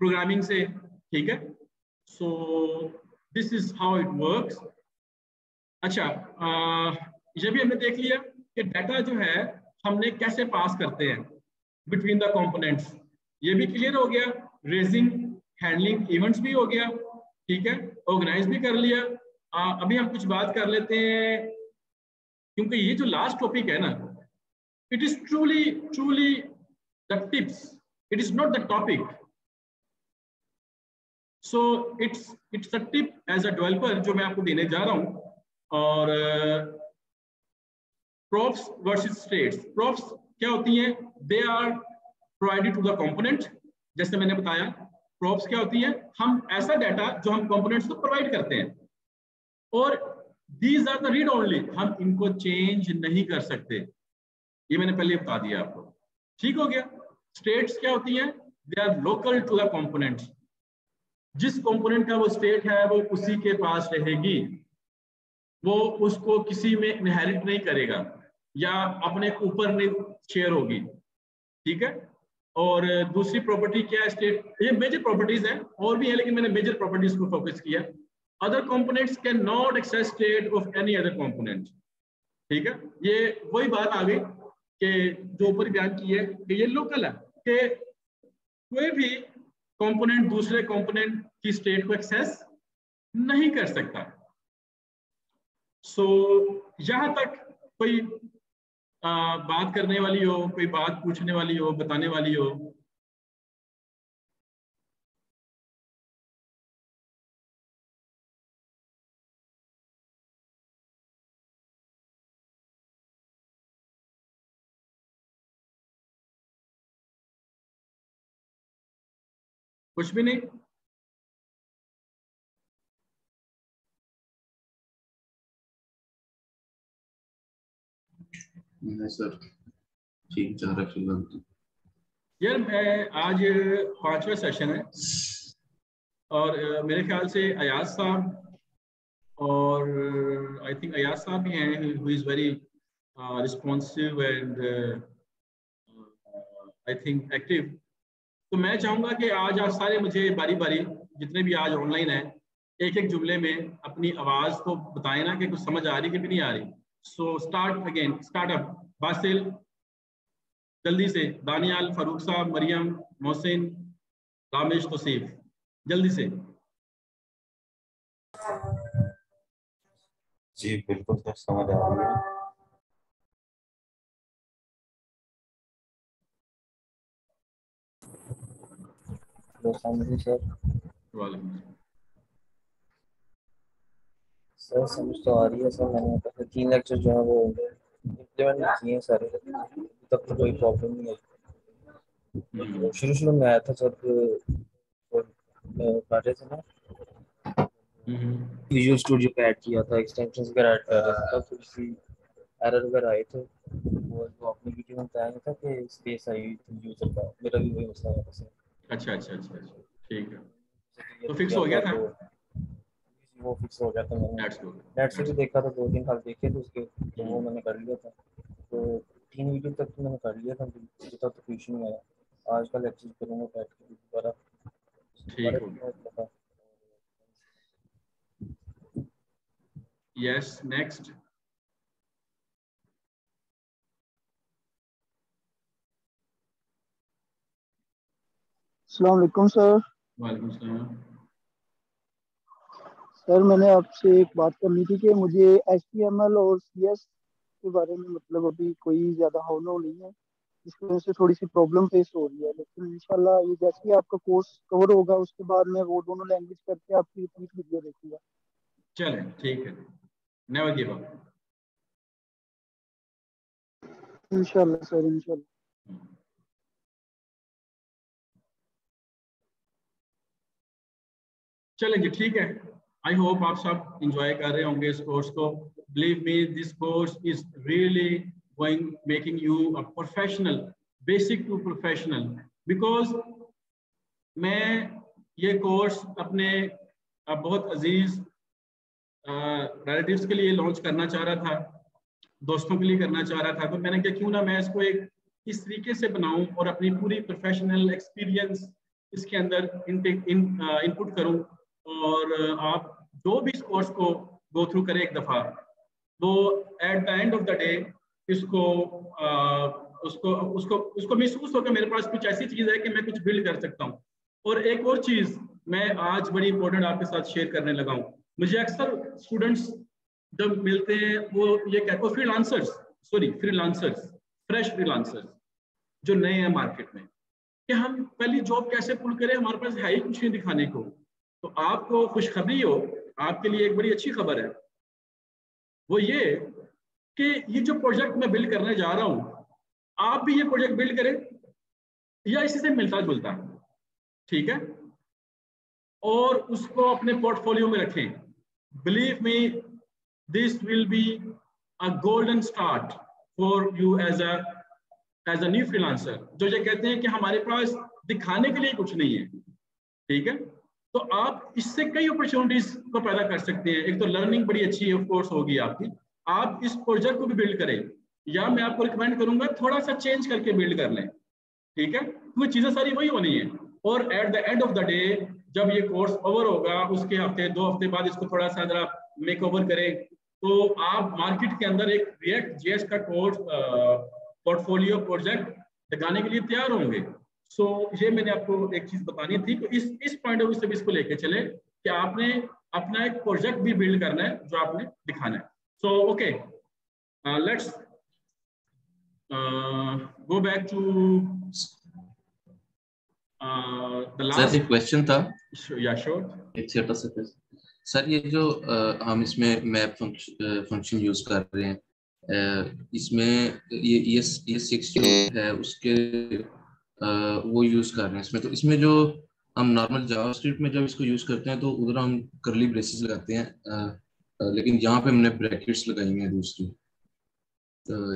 प्रोग्रामिंग से, ठीक है। So this is how it works. अच्छा, ये भी हमने देख लिया कि डाटा जो है हमने कैसे पास करते हैं बिटवीन द कंपोनेंट्स, ये भी क्लियर हो गया। रेजिंग हैंडलिंग इवेंट्स भी हो गया, ठीक है, ऑर्गेनाइज भी कर लिया। अभी हम कुछ बात कर लेते हैं, क्योंकि ये जो लास्ट टॉपिक है ना, it is truly truly the tips, it is not the topic. So it's a tip as a developer जो मैं आपको देने जा रहा हूं। और props वर्सेस स्टेट्स। props क्या होती हैं? They are provided to the component. जैसे मैंने बताया, props क्या होती है? हम ऐसा डाटा जो हम कंपोनेंट्स को प्रोवाइड करते हैं, और these are the read only, हम इनको चेंज नहीं कर सकते, ये मैंने पहले बता दिया आपको, ठीक हो गया। स्टेट्स क्या होती हैं? They are local to the components, जिस कंपोनेंट का वो स्टेट है वो उसी के पास रहेगी, वो उसको किसी में इनहेरिट नहीं करेगा या अपने ऊपर नहीं शेयर होगी, ठीक है। और दूसरी प्रॉपर्टी क्या है? स्टेट, ये मेजर प्रॉपर्टीज हैं, और भी है लेकिन मैंने मेजर प्रॉपर्टीज को फोकस किया। Other components can not access state of any other component, ठीक है। ये वही बात आ गई कि जो ऊपर बयान की है कि ये लोकल है, कि कोई भी कंपोनेंट दूसरे कंपोनेंट की स्टेट को एक्सेस नहीं कर सकता। सो यहां तक कोई बात करने वाली हो, कोई बात पूछने वाली हो, बताने वाली हो? कुछ भी नहीं? नहीं सर, ठीक जा रहा है फिलहाल। यार मैं आज 5वां सेशन है, और मेरे ख्याल से अयाज साहब और आई थिंक अयाज साहब भी हैं, who is very responsive and I think active. तो मैं चाहूंगा कि आज आप सारे मुझे बारी बारी, जितने भी आज ऑनलाइन हैं, एक एक जुमले में अपनी आवाज को बताएं ना कि कुछ समझ आ रही कि नहीं आ रही। So start again, start up. Basil, जल्दी से। दानियाल, फारूक साहब, मरियम, मोहसिन, रामेश, तौसीफ, जल्दी से। जी बिल्कुल सर, समझ आ रही है। सर सर समझ तो आ रही है सर। मैंने पहले 3 लेक्चर जो है वो इम्प्लीमेंट किए हैं सारे, तब तो कोई प्रॉब्लम नहीं है। शुरू में आया था जब कर रहे थे ना, विजुअल स्टूडियो पे ऐड किया था, एक्सटेंशंस वगैरह ऐड कर रहा था, थोड़ी सी एरर वगैरह आए थे। वो जो आपने वीडियो में बताया था कि स्पेस आई थी यूजर का, मेरा भी वही मसला है सर। अच्छा अच्छा अच्छा अच्छा, ठीक है। तो तो फिक्स हो गया था? वो फिक्स हो गया था। मैंने That's good. नेट से भी देखा था, 2-3 साल देखे थे उसके, तो वो मैंने कर लिया था। तो 3 वीडियो तक तो मैंने कर लिया था, मुझे तो कोई इशू नहीं आया। आज का लेक्चर करूँगा बैठ के दोबारा। ठीक हो गया। Yes, next. अस्सलाम वालेकुम सर। वालेकुम सलाम। सर मैंने आपसे एक बात करनी थी कि मुझे HTML और CS के बारे में मतलब अभी कोई ज़्यादा हाउ नहीं है, इसकी वजह से थोड़ी सी प्रॉब्लम फेस हो रही है। लेकिन इंशाल्लाह ये जैसे ही आपका कोर्स कवर होगा उसके बाद मैं वो दोनों लैंग्वेज करके आपकी रिपीट वीडियो देखूंगा। चले, ठीक है। Never give up. इंशाल्लाह सर, इंशाल्लाह। चलेंगे, ठीक है। आई होप आप सब इंजॉय कर रहे होंगे इस कोर्स को। Believe me, this course is really going making you a professional, basic to professional. Because मैं ये कोर्स अपने अब बहुत अजीज रिलेटिव्स के लिए लॉन्च करना चाह रहा था, दोस्तों के लिए करना चाह रहा था, तो मैंने कहा क्यों ना मैं इसको एक इस तरीके से बनाऊं और अपनी पूरी प्रोफेशनल एक्सपीरियंस इसके अंदर इनपुट करूं, और आप जो भी इस कोर्स को गो थ्रू करें एक दफ़ा, वो at the end of the day इसको उसको उसको उसको महसूस होगा मेरे पास कुछ ऐसी चीज़ है कि मैं कुछ बिल्ड कर सकता हूँ। और एक और चीज़ मैं आज बड़ी इंपॉर्टेंट आपके साथ शेयर करने लगा हूँ। मुझे अक्सर स्टूडेंट्स जब मिलते हैं वो ये कहते हैं फ्रीलांसर्स, फ्रेश फ्रीलांसर्स जो नए हैं मार्केट में, कि हम पहली जॉब कैसे पुल करें, हमारे पास है ही कुछ नहीं दिखाने को। तो आपको खुशखबरी हो, आपके लिए एक बड़ी अच्छी खबर है, वो ये कि ये जो प्रोजेक्ट मैं बिल्ड करने जा रहा हूँ, आप भी ये प्रोजेक्ट बिल्ड करें या इसी से मिलता जुलता, ठीक है, और उसको अपने पोर्टफोलियो में रखें। Believe me, this will be a golden start for you as a new freelancer, जो ये कहते हैं कि हमारे पास दिखाने के लिए कुछ नहीं है, ठीक है। तो आप इससे कई अपॉर्चुनिटीज को पैदा कर सकते हैं। एक तो लर्निंग बड़ी अच्छी ऑफ कोर्स होगी आपकी, आप इस प्रोजेक्ट को भी बिल्ड करें, या मैं आपको रिकमेंड करूंगा थोड़ा सा चेंज करके बिल्ड कर लें, ठीक है, क्योंकि चीजें सारी वही होनी है। और at the end of the day जब ये कोर्स ओवर होगा, उसके हफ्ते 2 हफ्ते बाद इसको थोड़ा सा जरा मेक ओवर करें, तो आप मार्केट के अंदर एक रिएक्ट जेएस का कोर्स पोर्टफोलियो प्रोजेक्ट दिखाने के लिए तैयार होंगे। सो ये मैंने आपको एक चीज बतानी थी, तो इस पॉइंट ऑफ व्यू से भी इसको लेके चले कि आपने अपना एक प्रोजेक्ट भी बिल्ड करना है जो आपने दिखाना है। So okay, let's go back to the last. Sir एक क्वेश्चन था, या श्योर, एक छोटा सा क्वेश्चन सर। ये जो हम इसमें मैप फंक्शन यूज कर रहे हैं, इसमें ये 6 जो है उसके वो यूज कर रहे हैं इसमें, तो इसमें जो हम नॉर्मल जावास्क्रिप्ट में जब इसको यूज करते हैं तो उधर हम कर्ली ब्रेसेस लगाते हैं, लेकिन यहाँ पे हमने ब्रैकेट्स लगाई हैं दूसरी, तो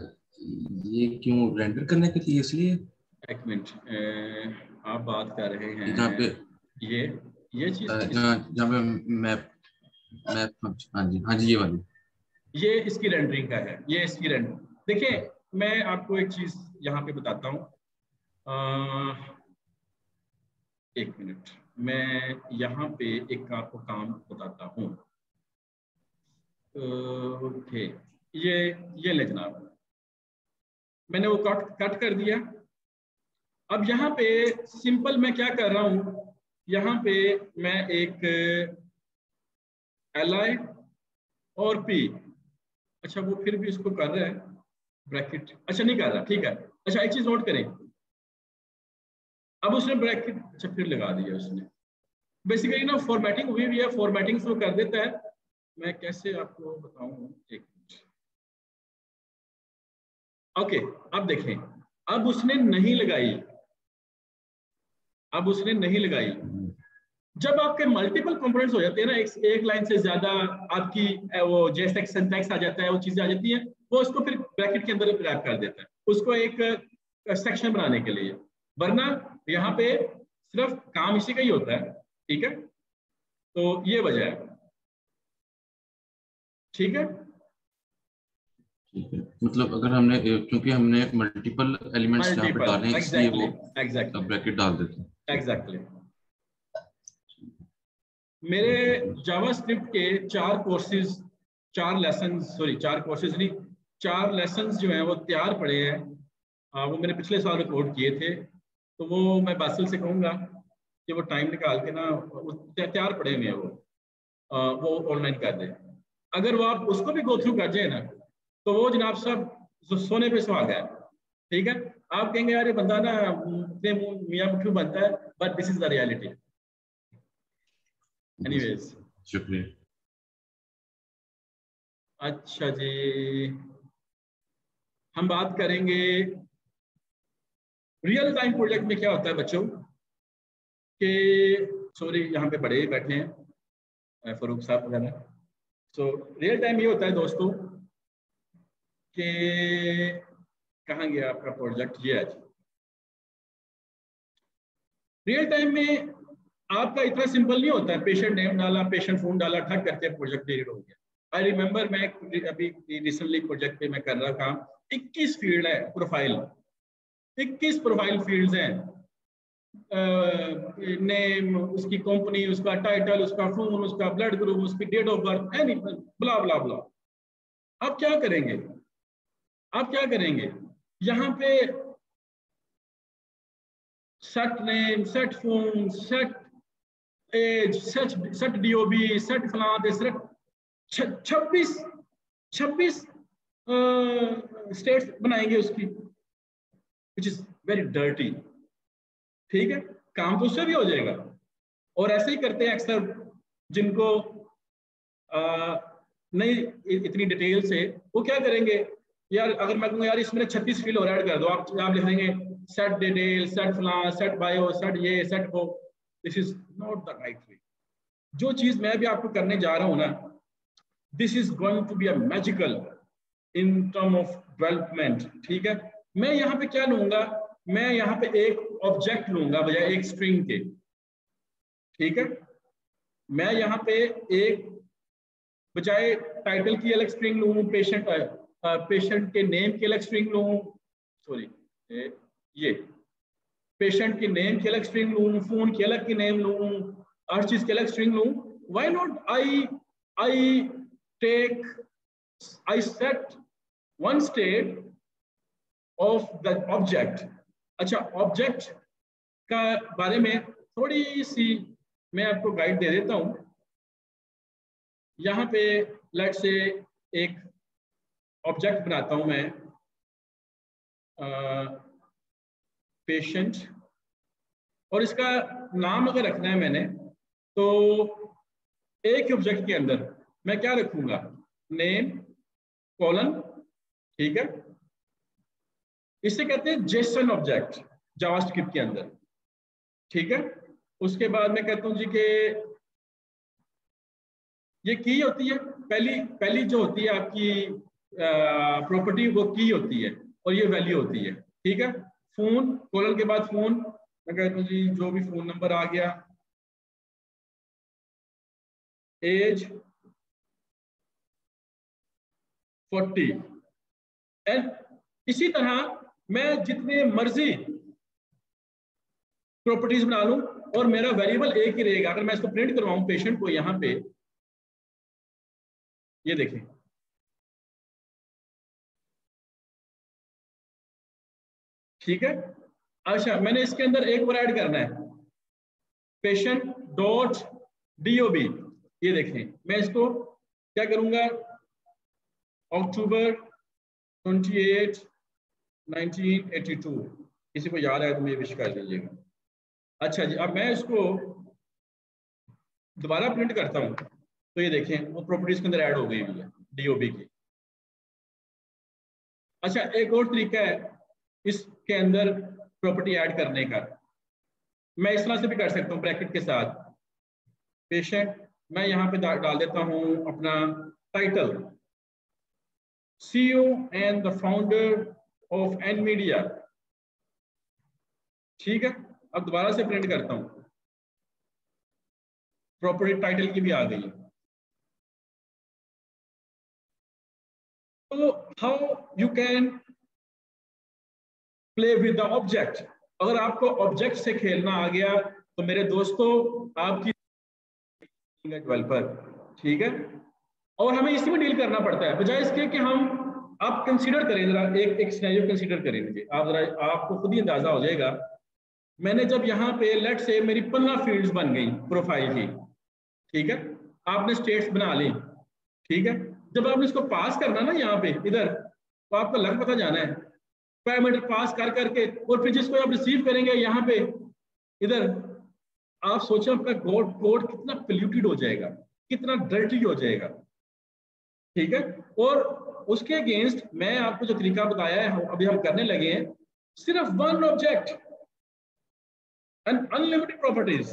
ये क्यों रेंडर करने के लिए? इसलिए एक मिनट, आप बात कर रहे यहाँ पे हैं ये चीज जहाँ पे मैप हाँ जी ये वाली, ये इसकी रेंडरिंग का है, ये इसकी रेंडरिंग। देखिए मैं आपको एक चीज यहाँ पे बताता हूँ, एक मिनट, मैं यहाँ पे एक आपको काम बताता हूँ। ओके, ये ले जनाब, मैंने वो कट कर दिया। अब यहाँ पे सिंपल मैं क्या कर रहा हूँ, यहाँ पे मैं एक LI और P, अच्छा वो फिर भी इसको कर रहा है ब्रैकेट, अच्छा नहीं कर रहा, ठीक है। अच्छा एक चीज नोट करें, अब उसने ब्रैकेट अच्छा फिर लगा दिया उसने, बेसिकली ना फॉर्मेटिंग हुई है, फॉर्मेटिंग से वो कर देता है। मैं कैसे आपको बताऊं, एक मिनट। ओके, अब देखें, अब उसने नहीं लगाई, अब उसने नहीं लगाई। जब आपके मल्टीपल कंपोनेंट्स हो जाते हैं ना, एक लाइन से ज्यादा आपकी वो जैसे सिंटैक्स आ जाता है, वो चीजें आ जाती हैं, वो उसको फिर ब्रैकेट के अंदर रैप कर देता है, उसको एक सेक्शन बनाने के लिए। वरना यहाँ पे सिर्फ काम इसी का ही होता है, ठीक है। तो ये वजह है, ठीक है। ठीक है, मतलब अगर हमने क्योंकि हमने मल्टीपल एलिमेंट्स यहाँ पे डाले हैं इसलिए वो ब्रैकेट डाल देते हैं। एग्जैक्टली। मेरे जावास्क्रिप्ट के 4 कोर्सेज, 4 कोर्सेज नहीं, 4 लेसन्स जो हैं वो तैयार पड़े हैं। वो मैंने पिछले साल रिकॉर्ड किए थे, तो वो मैं बासिल से कहूँगा कि वो टाइम निकाल के ना तैयार पड़े हुए हैं, वो ऑनलाइन कर दे। अगर वो आप उसको भी गो थ्रू कर जाए ना, तो वो जनाब साहब सोने पे सुहागा है, ठीक है। आप कहेंगे यार ये बंदा ना मियाँ मिठू बनता है, but this is the reality. Anyways, शुक्रिया। अच्छा जी, हम बात करेंगे रियल टाइम प्रोजेक्ट में क्या होता है बच्चों के। सॉरी यहाँ पे बड़े बैठे हैं, फरूक साहब वगैरह। सो रियल टाइम ये होता है दोस्तों कि कहाँ गया आपका प्रोजेक्ट, ये आज रियल टाइम में आपका इतना सिंपल नहीं होता है, पेशेंट नेम डाला, पेशेंट फोन डाला, ठग करके प्रोजेक्ट डिलीट हो गया। आई रिमेम्बर मैं अभी रिसेंटली प्रोजेक्ट पे मैं कर रहा था, 21 फील्ड है प्रोफाइल, 21 प्रोफाइल फील्ड्स हैं, नेम, उसकी कंपनी, उसका टाइटल, उसका फोन, उसका ब्लड ग्रुप, उसकी date of birth, any blah blah blah. आप क्या करेंगे, आप क्या करेंगे यहाँ पे? Set name, set phone, set age, set DOB, set फलां, सेट 26 स्टेट्स बनाएंगे उसकी, विच इज वेरी डर्टी। ठीक है, काम तो उससे भी हो जाएगा। और ऐसे ही करते हैं अक्सर जिनको नहीं इतनी डिटेल से, वो क्या करेंगे यार, अगर मैं कहूँगा यार इसमें 36 फील्ड और ऐड कर दो, आप लिख देंगे सेट डिटेल, सेट फलां, सेट बायो, सेट ये, सेट वो। This is not the right way. जो चीज मैं भी आपको करने जा रहा हूँ ना, this is going to be a magical in term of development. ठीक है, मैं यहाँ पे क्या लूंगा, मैं यहाँ पे एक ऑब्जेक्ट लूंगा बजाय एक स्ट्रिंग के। ठीक है, मैं यहाँ पे एक बजाय टाइटल की अलग स्ट्रिंग लूं, पेशेंट के नेम की अलग स्ट्रिंग लूं, सॉरी ये पेशेंट के नेम की अलग स्ट्रिंग लूं, फोन की अलग की नेम लूं, हर चीज की अलग स्ट्रिंग लूं। Why not I set one state of the object। अच्छा, ऑब्जेक्ट का बारे में थोड़ी सी मैं आपको गाइड दे देता हूं। यहाँ पे लेट से एक ऑब्जेक्ट बनाता हूं मैं, पेशेंट, और इसका नाम अगर रखना है मैंने, तो एक ऑब्जेक्ट के अंदर मैं क्या रखूंगा, नेम कॉलन। ठीक है, इसे कहते हैं जेसन ऑब्जेक्ट जावास्क्रिप्ट के अंदर। ठीक है, उसके बाद मैं कहता हूं जी कि ये की होती है, पहली जो होती है आपकी प्रॉपर्टी, वो की होती है, और ये वैल्यू होती है। ठीक है, फोन कॉलन के बाद फोन, मैं कहता हूँ जी जो भी फोन नंबर आ गया, एज 40, एंड इसी तरह मैं जितने मर्जी प्रॉपर्टीज बना लूं और मेरा वेरिएबल एक ही रहेगा। अगर मैं इसको प्रिंट करवाऊं पेशेंट को, यहां पे ये देखें, ठीक है। अच्छा, मैंने इसके अंदर एक और ऐड करना है, पेशेंट डॉट डीओबी। ये देखें, मैं इसको क्या करूंगा, अक्टूबर 28, 1982। किसी को याद है तो मुझे विश कर दीजिएगा। अच्छा जी, अब मैं इसको दोबारा प्रिंट करता हूं, तो ये देखें वो प्रॉपर्टीज के अंदर ऐड हो गई हुई है डीओबी की। अच्छा, एक और तरीका है इसके अंदर प्रॉपर्टी ऐड करने का, मैं इस तरह से भी कर सकता हूं ब्रैकेट के साथ, पेशेंट, मैं यहां पे डाल देता हूं अपना title, CEO and the founder of एनमीडिया। ठीक है, अब दोबारा से प्रिंट करता हूं, प्रॉपर्टी टाइटल की भी आ गई है। तो how you can play with the object. अगर आपको ऑब्जेक्ट से खेलना आ गया तो मेरे दोस्तों, आपकी डेवलपर, ठीक है, और हमें इसी में डील करना पड़ता है, बजाय इसके कि हम, आप कंसीडर करें जरा, एक सिनेरियो कंसीडर करें मुझे, आप जरा, आपको खुद ही अंदाजा हो जाएगा। मैंने जब यहाँ पे लेट से मेरी 15 फील्ड्स बन गई प्रोफाइल की, ठीक है, आपने स्टेट्स बना ली, ठीक है, जब आपने इसको पास करना ना यहाँ पे इधर, तो आपको लग पता जाना है, पैरामीटर पास कर करके, और फिर जिसको आप रिसीव करेंगे यहाँ पे इधर, आप सोचो आपका कोड कितना पोल्यूटेड हो जाएगा, कितना डर्टी हो जाएगा। ठीक है, और उसके अगेंस्ट मैं आपको जो तरीका बताया है, अभी हम करने लगे हैं, सिर्फ one object and unlimited properties.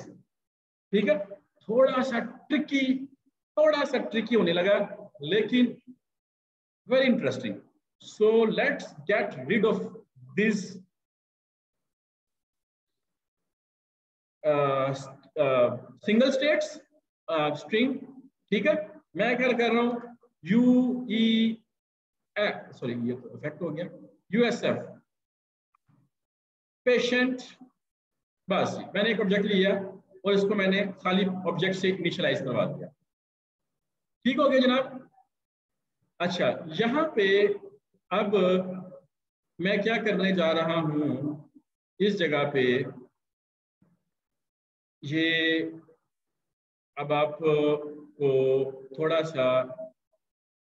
ठीक है, थोड़ा सा ट्रिकी होने लगा, लेकिन very interesting. So let's get rid of this single states string, ठीक है। मैं क्या कर रहा हूँ सॉरी ये तो इफेक्ट हो गया, USF पेशेंट, बस मैंने एक ऑब्जेक्ट लिया और इसको मैंने खाली ऑब्जेक्ट से इनिशियलाइज करवा दिया, ठीक हो गया जनाब। अच्छा यहाँ पे अब मैं क्या करने जा रहा हूँ, इस जगह पे ये अब आपको थोड़ा सा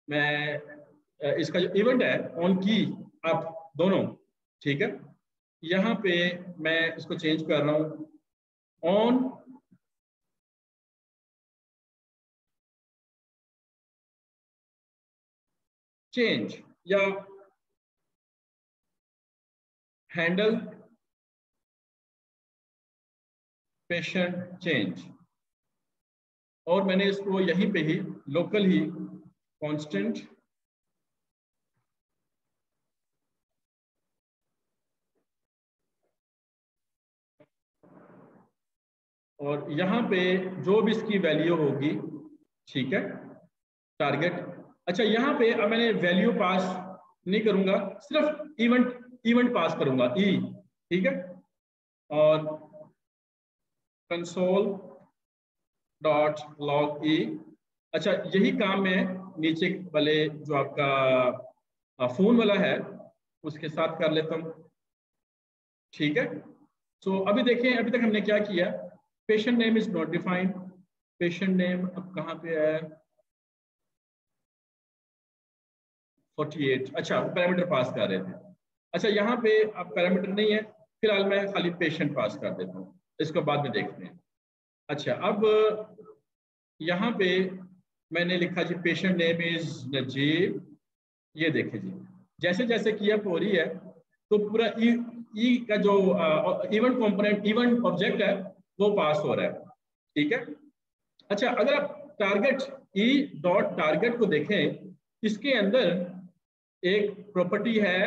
मैं इसका जो इवेंट है ऑन की आप दोनों, ठीक है, यहाँ पे मैं इसको चेंज कर रहा हूँ ऑन चेंज या हैंडल पेशेंट चेंज, और मैंने इसको यहीं पे ही लोकल ही कांस्टेंट और यहाँ पे जो भी इसकी वैल्यू होगी, ठीक है, टारगेट। अच्छा यहाँ पे अब मैंने वैल्यू पास नहीं करूंगा, सिर्फ इवेंट पास करूंगा ई, ठीक है, और कंसोल डॉट लॉग ई। अच्छा यही काम मैं नीचे वाले जो आपका फोन वाला है उसके साथ कर लेता हूँ, ठीक है। सो अभी देखें अभी तक हमने क्या किया, patient name is not defined, patient name अब कहाँ पे है 48, अच्छा पैरामीटर पास कर रहे थे। अच्छा यहाँ पे अब पैरामीटर नहीं है, फिलहाल मैं खाली पेशेंट पास कर देता हूँ, इसको बाद में देखते हैं। अच्छा अब यहाँ पे मैंने लिखा जी पेशेंट नेम इज नजीब, ये देखें जी जैसे जैसे की अप हो रही है तो पूरा ई का जो इवेंट कंपोनेंट इवेंट ऑब्जेक्ट है वो पास हो रहा है, ठीक है। अच्छा अगर आप टारगेट ई डॉट टारगेट को देखें, इसके अंदर एक प्रॉपर्टी है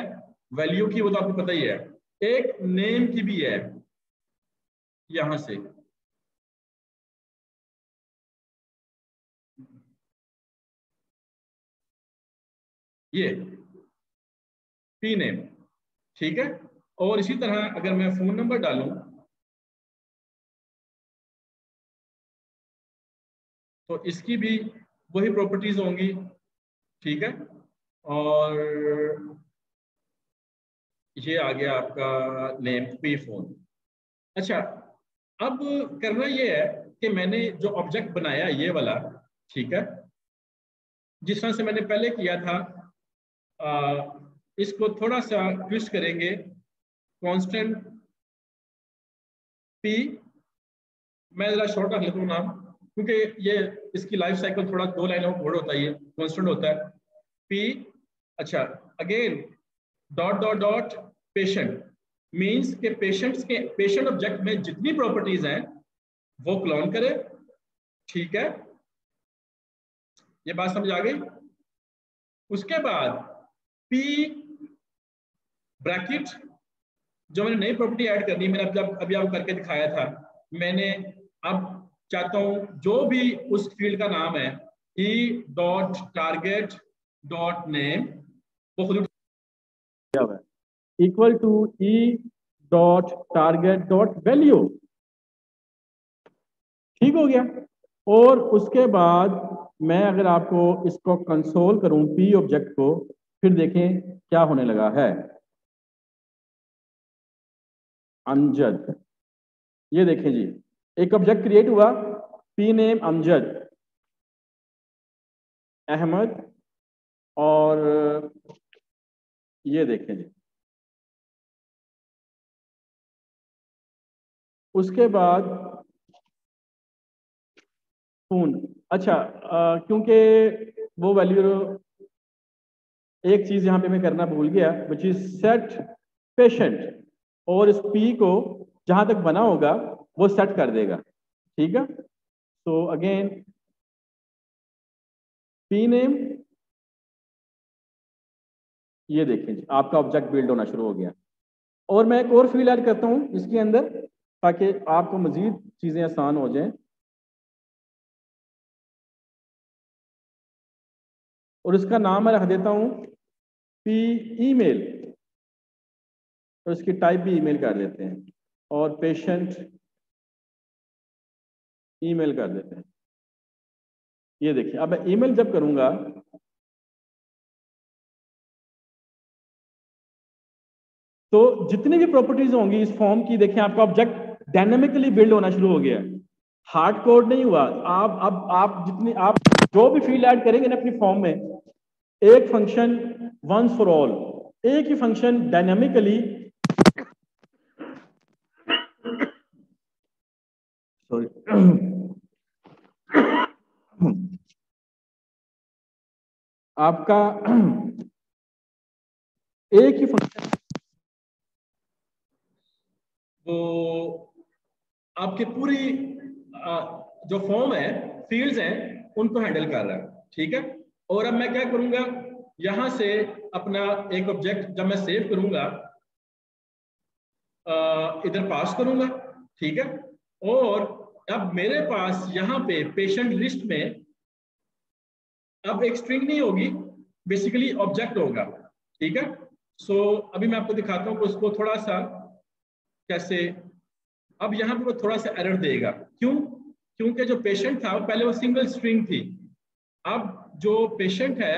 वैल्यू की, वो तो आपको पता ही है, एक नेम की भी है यहां से, ये पी नेम, ठीक है। और इसी तरह अगर मैं फोन नंबर डालूं तो इसकी भी वही प्रॉपर्टीज होंगी, ठीक है। और ये आ गया आपका नेम पी फोन। अच्छा अब करना ये है कि मैंने जो ऑब्जेक्ट बनाया ये वाला, ठीक है, जिस तरह से मैंने पहले किया था, इसको थोड़ा सा ट्विस्ट करेंगे, कांस्टेंट पी, मैं जरा शॉर्ट रख लेता हूँ नाम क्योंकि ये इसकी लाइफ साइकिल थोड़ा 2 लाइनों में वर्ड होता है, ये कांस्टेंट होता है पी। अच्छा again dot dot dot patient means के पेशेंट ऑब्जेक्ट में जितनी प्रॉपर्टीज हैं वो क्लोन करे, ठीक है, ये बात समझ आ गई। उसके बाद पी ब्रैकेट, जो मैंने नई प्रॉपर्टी ऐड करनी, मैंने अभी आपको करके दिखाया था, मैंने अब चाहता हूं जो भी उस फील्ड का नाम है e dot target dot name वो खुद equal to e dot target dot value, ठीक हो गया। और उसके बाद मैं अगर आपको इसको कंसोल करूं पी ऑब्जेक्ट को, फिर देखें क्या होने लगा है। अमजद, ये देखें जी एक ऑब्जेक्ट क्रिएट हुआ पी नेम अमजद अहमद, और ये देखें जी उसके बाद फोन। अच्छा क्योंकि वो वैल्यू एक चीज यहां पे मैं करना भूल गया विच इज सेट पेशेंट, और इस पी को जहां तक बना होगा वो सेट कर देगा, ठीक है। तो अगेन पी नेम, ये देखें जी आपका ऑब्जेक्ट बिल्ड होना शुरू हो गया। और मैं एक और फील्ड ऐड करता हूं इसके अंदर, ताकि आपको मजीद चीज़ें आसान हो जाएं। और इसका नाम मैं रख देता हूँ पी ईमेल, तो इसकी टाइप भी ईमेल कर देते हैं और पेशेंट ईमेल कर देते हैं। ये देखिए, अब मैं ईमेल जब करूंगा तो जितनी भी प्रॉपर्टीज होंगी इस फॉर्म की, देखिए आपका ऑब्जेक्ट डायनामिकली बिल्ड होना शुरू हो गया है, हार्ड कोड नहीं हुआ। आप जितनी आप जो भी फील्ड ऐड करेंगे ना अपनी फॉर्म में, एक फंक्शन वंस फॉर ऑल, एक ही फंक्शन डायनामिकली आपका एक ही फंक्शन वो आपकी पूरी जो फॉर्म है, फील्ड्स हैं, उनको हैंडल कर रहा है। ठीक है, और अब मैं क्या करूंगा, यहां से अपना एक ऑब्जेक्ट जब मैं सेव करूंगा इधर पास करूंगा। ठीक है, और अब मेरे पास यहाँ पे पेशेंट लिस्ट में अब एक स्ट्रिंग नहीं होगी, बेसिकली ऑब्जेक्ट होगा। ठीक है, सो अभी मैं आपको दिखाता हूँ कि उसको थोड़ा सा कैसे। अब यहाँ पे वो थोड़ा सा एरर देगा, क्यों? क्योंकि जो पेशेंट था वो पहले वो सिंगल स्ट्रिंग थी, अब जो पेशेंट है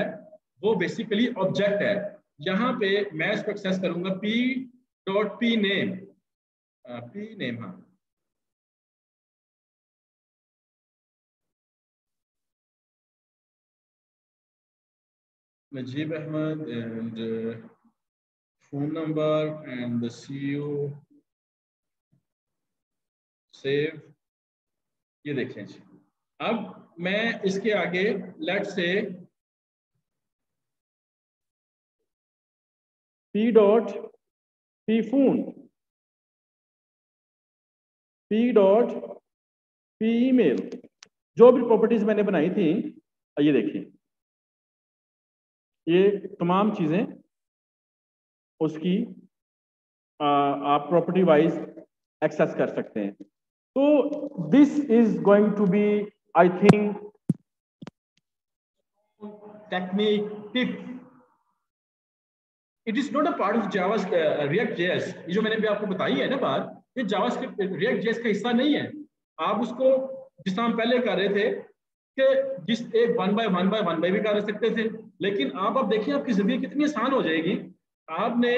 वो बेसिकली ऑब्जेक्ट है। यहाँ पे मैं इसको एक्सेस करूंगा p.p name, p name, हाँ, Najib Ahmed and phone number and the CEO save। ये देखें जी, अब मैं इसके आगे लेट से p.p phone, p.p email, जो भी प्रॉपर्टीज मैंने बनाई थी, ये देखिए ये तमाम चीजें उसकी आप प्रॉपर्टी वाइज एक्सेस कर सकते हैं। तो this is going to be, I think, technique tip. It is not a part of Java React JS. ये जो मैंने भी आपको बताई है ना बात, ये जावास्क्रिप्ट रिएक्ट जेएस का हिस्सा नहीं है। आप उसको जिस हम पहले कर रहे थे कि जिस एक 1 by 1 भी कर सकते थे, लेकिन आप अब देखिए आपकी जिंदगी कितनी आसान हो जाएगी। आपने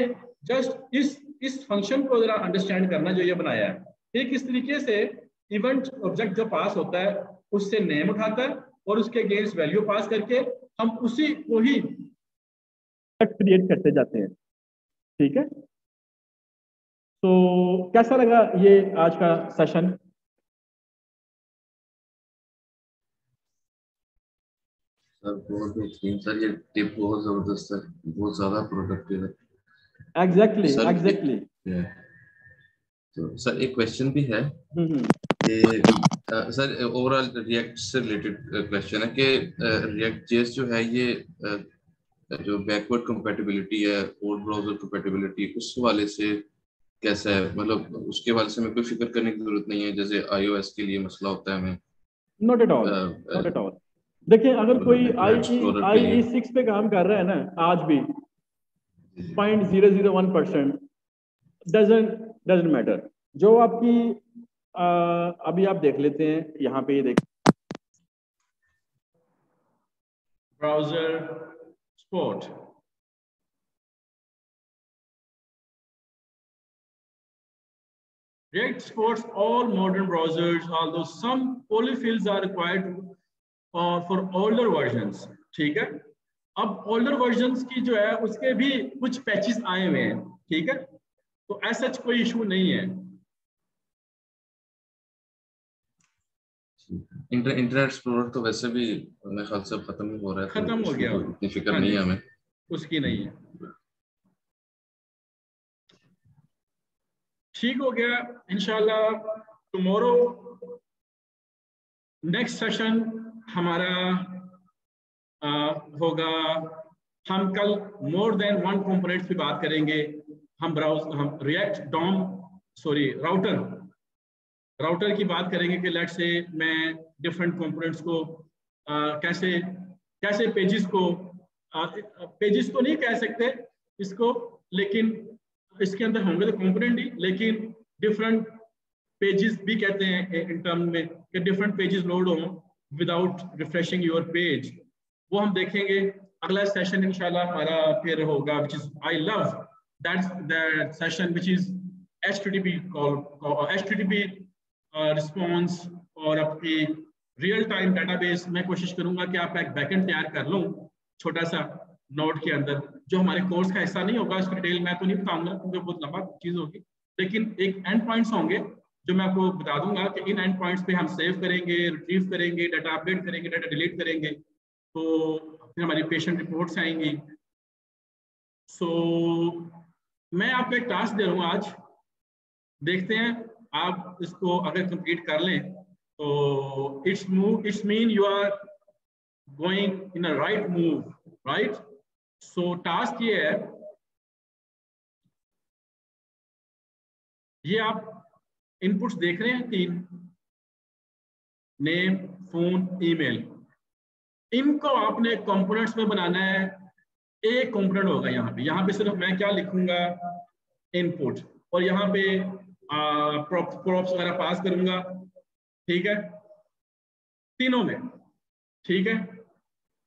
जस्ट इस फंक्शन को जरा अंडरस्टैंड करना जो ये बनाया है। ठीक इस तरीके से इवेंट ऑब्जेक्ट जो पास होता है उससे नेम उठाता है और उसके अगेंस्ट वैल्यू पास करके हम उसी को ही क्रिएट करते जाते हैं। ठीक है, तो कैसा लगा ये आज का सेशन? सर बहुत बेहतरीन सर, ये टिप बहुत जबरदस्त है, बहुत ज्यादा प्रोडक्टिव है। एग्जैक्टली। तो सर एक क्वेश्चन भी है सर, ओवरऑल रिएक्ट से रिलेटेड क्वेश्चन है कि रिएक्ट जेएस जो है ये जो बैकवर्ड कंपैटिबिलिटी है, ओल्ड ब्राउजर कंपैटिबिलिटी, उस हवाले से कैसा है? मतलब उसके हवाले से हमें कोई फिक्र करने की जरूरत नहीं है जैसे iOS के लिए मसला होता है हमें? Not at all. देखिए अगर कोई IE6 पे काम कर रहा है ना आज भी 0.001%, डजंट मैटर। जो आपकी अभी आप देख लेते हैं यहाँ पे, ये देख browser support, React supports all modern browsers, although some polyfills are required for older versions। ठीक है, अब older versions की जो है उसके भी कुछ पैचेस आए हुए हैं। ठीक है, तो ऐसा कोई इशू नहीं है। इंटरनेट एक्सप्लोरर तो वैसे भी मेरे ख्याल से खत्म ही हो रहा है, खत्म हो गया, इतनी फिक्र नहीं है हमें उसकी नहीं है। ठीक हो गया, इंशाल्लाह टुमारो नेक्स्ट सेशन हमारा होगा। हम कल मोर देन वन कंपोनेंट्स पे बात करेंगे। हम राउटर राउटर की बात करेंगे कि लेट्स से मैं डिफरेंट कंपोनेंट्स को कैसे कैसे पेजेस को पेजेस तो नहीं कह सकते इसको, लेकिन इसके अंदर होंगे तो कंपोनेंट ही, लेकिन डिफरेंट पेजेस भी कहते हैं इन टर्म में कि डिफरेंट पेजेस लोड हों विदाउट रिफ्रेशिंग योर पेज। वो हम देखेंगे। अगला सेशन इंशाल्लाह हमारा फिर होगा which is I love that session which is HTTP call, HTTP response और आपकी रियल टाइम डाटाबेस। मैं कोशिश करूंगा कि आप एक बैकएंड तैयार कर लूँ छोटा सा नोड के अंदर, जो हमारे कोर्स का हिस्सा नहीं होगा। इसकी डिटेल मैं तो नहीं बताऊंगा क्योंकि बहुत लंबा चीज होगी, लेकिन एक एंड पॉइंट्स होंगे जो मैं आपको बता दूंगा कि इन एंड पॉइंट्स पे हम सेव करेंगे, रिट्रीव करेंगे, डाटा अपडेट करेंगे, डाटा डिलीट करेंगे, तो फिर हमारी पेशेंट रिपोर्ट्स आएंगी। सो मैं आपको एक टास्क दे रहा हूँ आज, देखते हैं आप इसको अगर कंप्लीट कर लें तो it's mean you are going in a right move, right. So task ये है, ये आप इनपुट्स देख रहे हैं 3, नेम, फोन, ईमेल। इनको आपने कंपोनेंट्स में बनाना है। एक कंपोनेंट होगा यहाँ पे सिर्फ मैं क्या लिखूंगा, इनपुट, और यहाँ पे प्रॉप्स वगैरह पास करूंगा, ठीक है, तीनों में, ठीक है।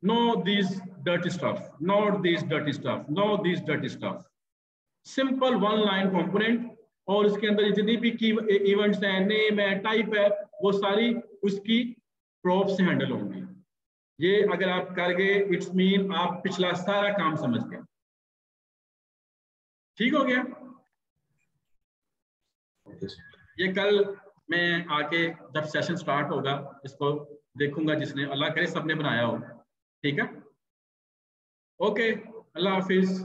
No this dirty stuff, not this dirty stuff, no this dirty stuff. Simple 1 line component, और इसके अंदर जितनी भी की इवेंट्स हैं, नेम है, टाइप है, वो सारी उसकी प्रॉप से हैंडल होंगी। ये अगर आप कर गए इट्स मीन आप पिछला सारा काम समझ गए। ठीक हो गया। ये कल मैं आके जब सेशन स्टार्ट होगा इसको देखूंगा, जिसने, अल्लाह करे सबने बनाया हो, ठीक है। ओके, अल्लाह हाफिज।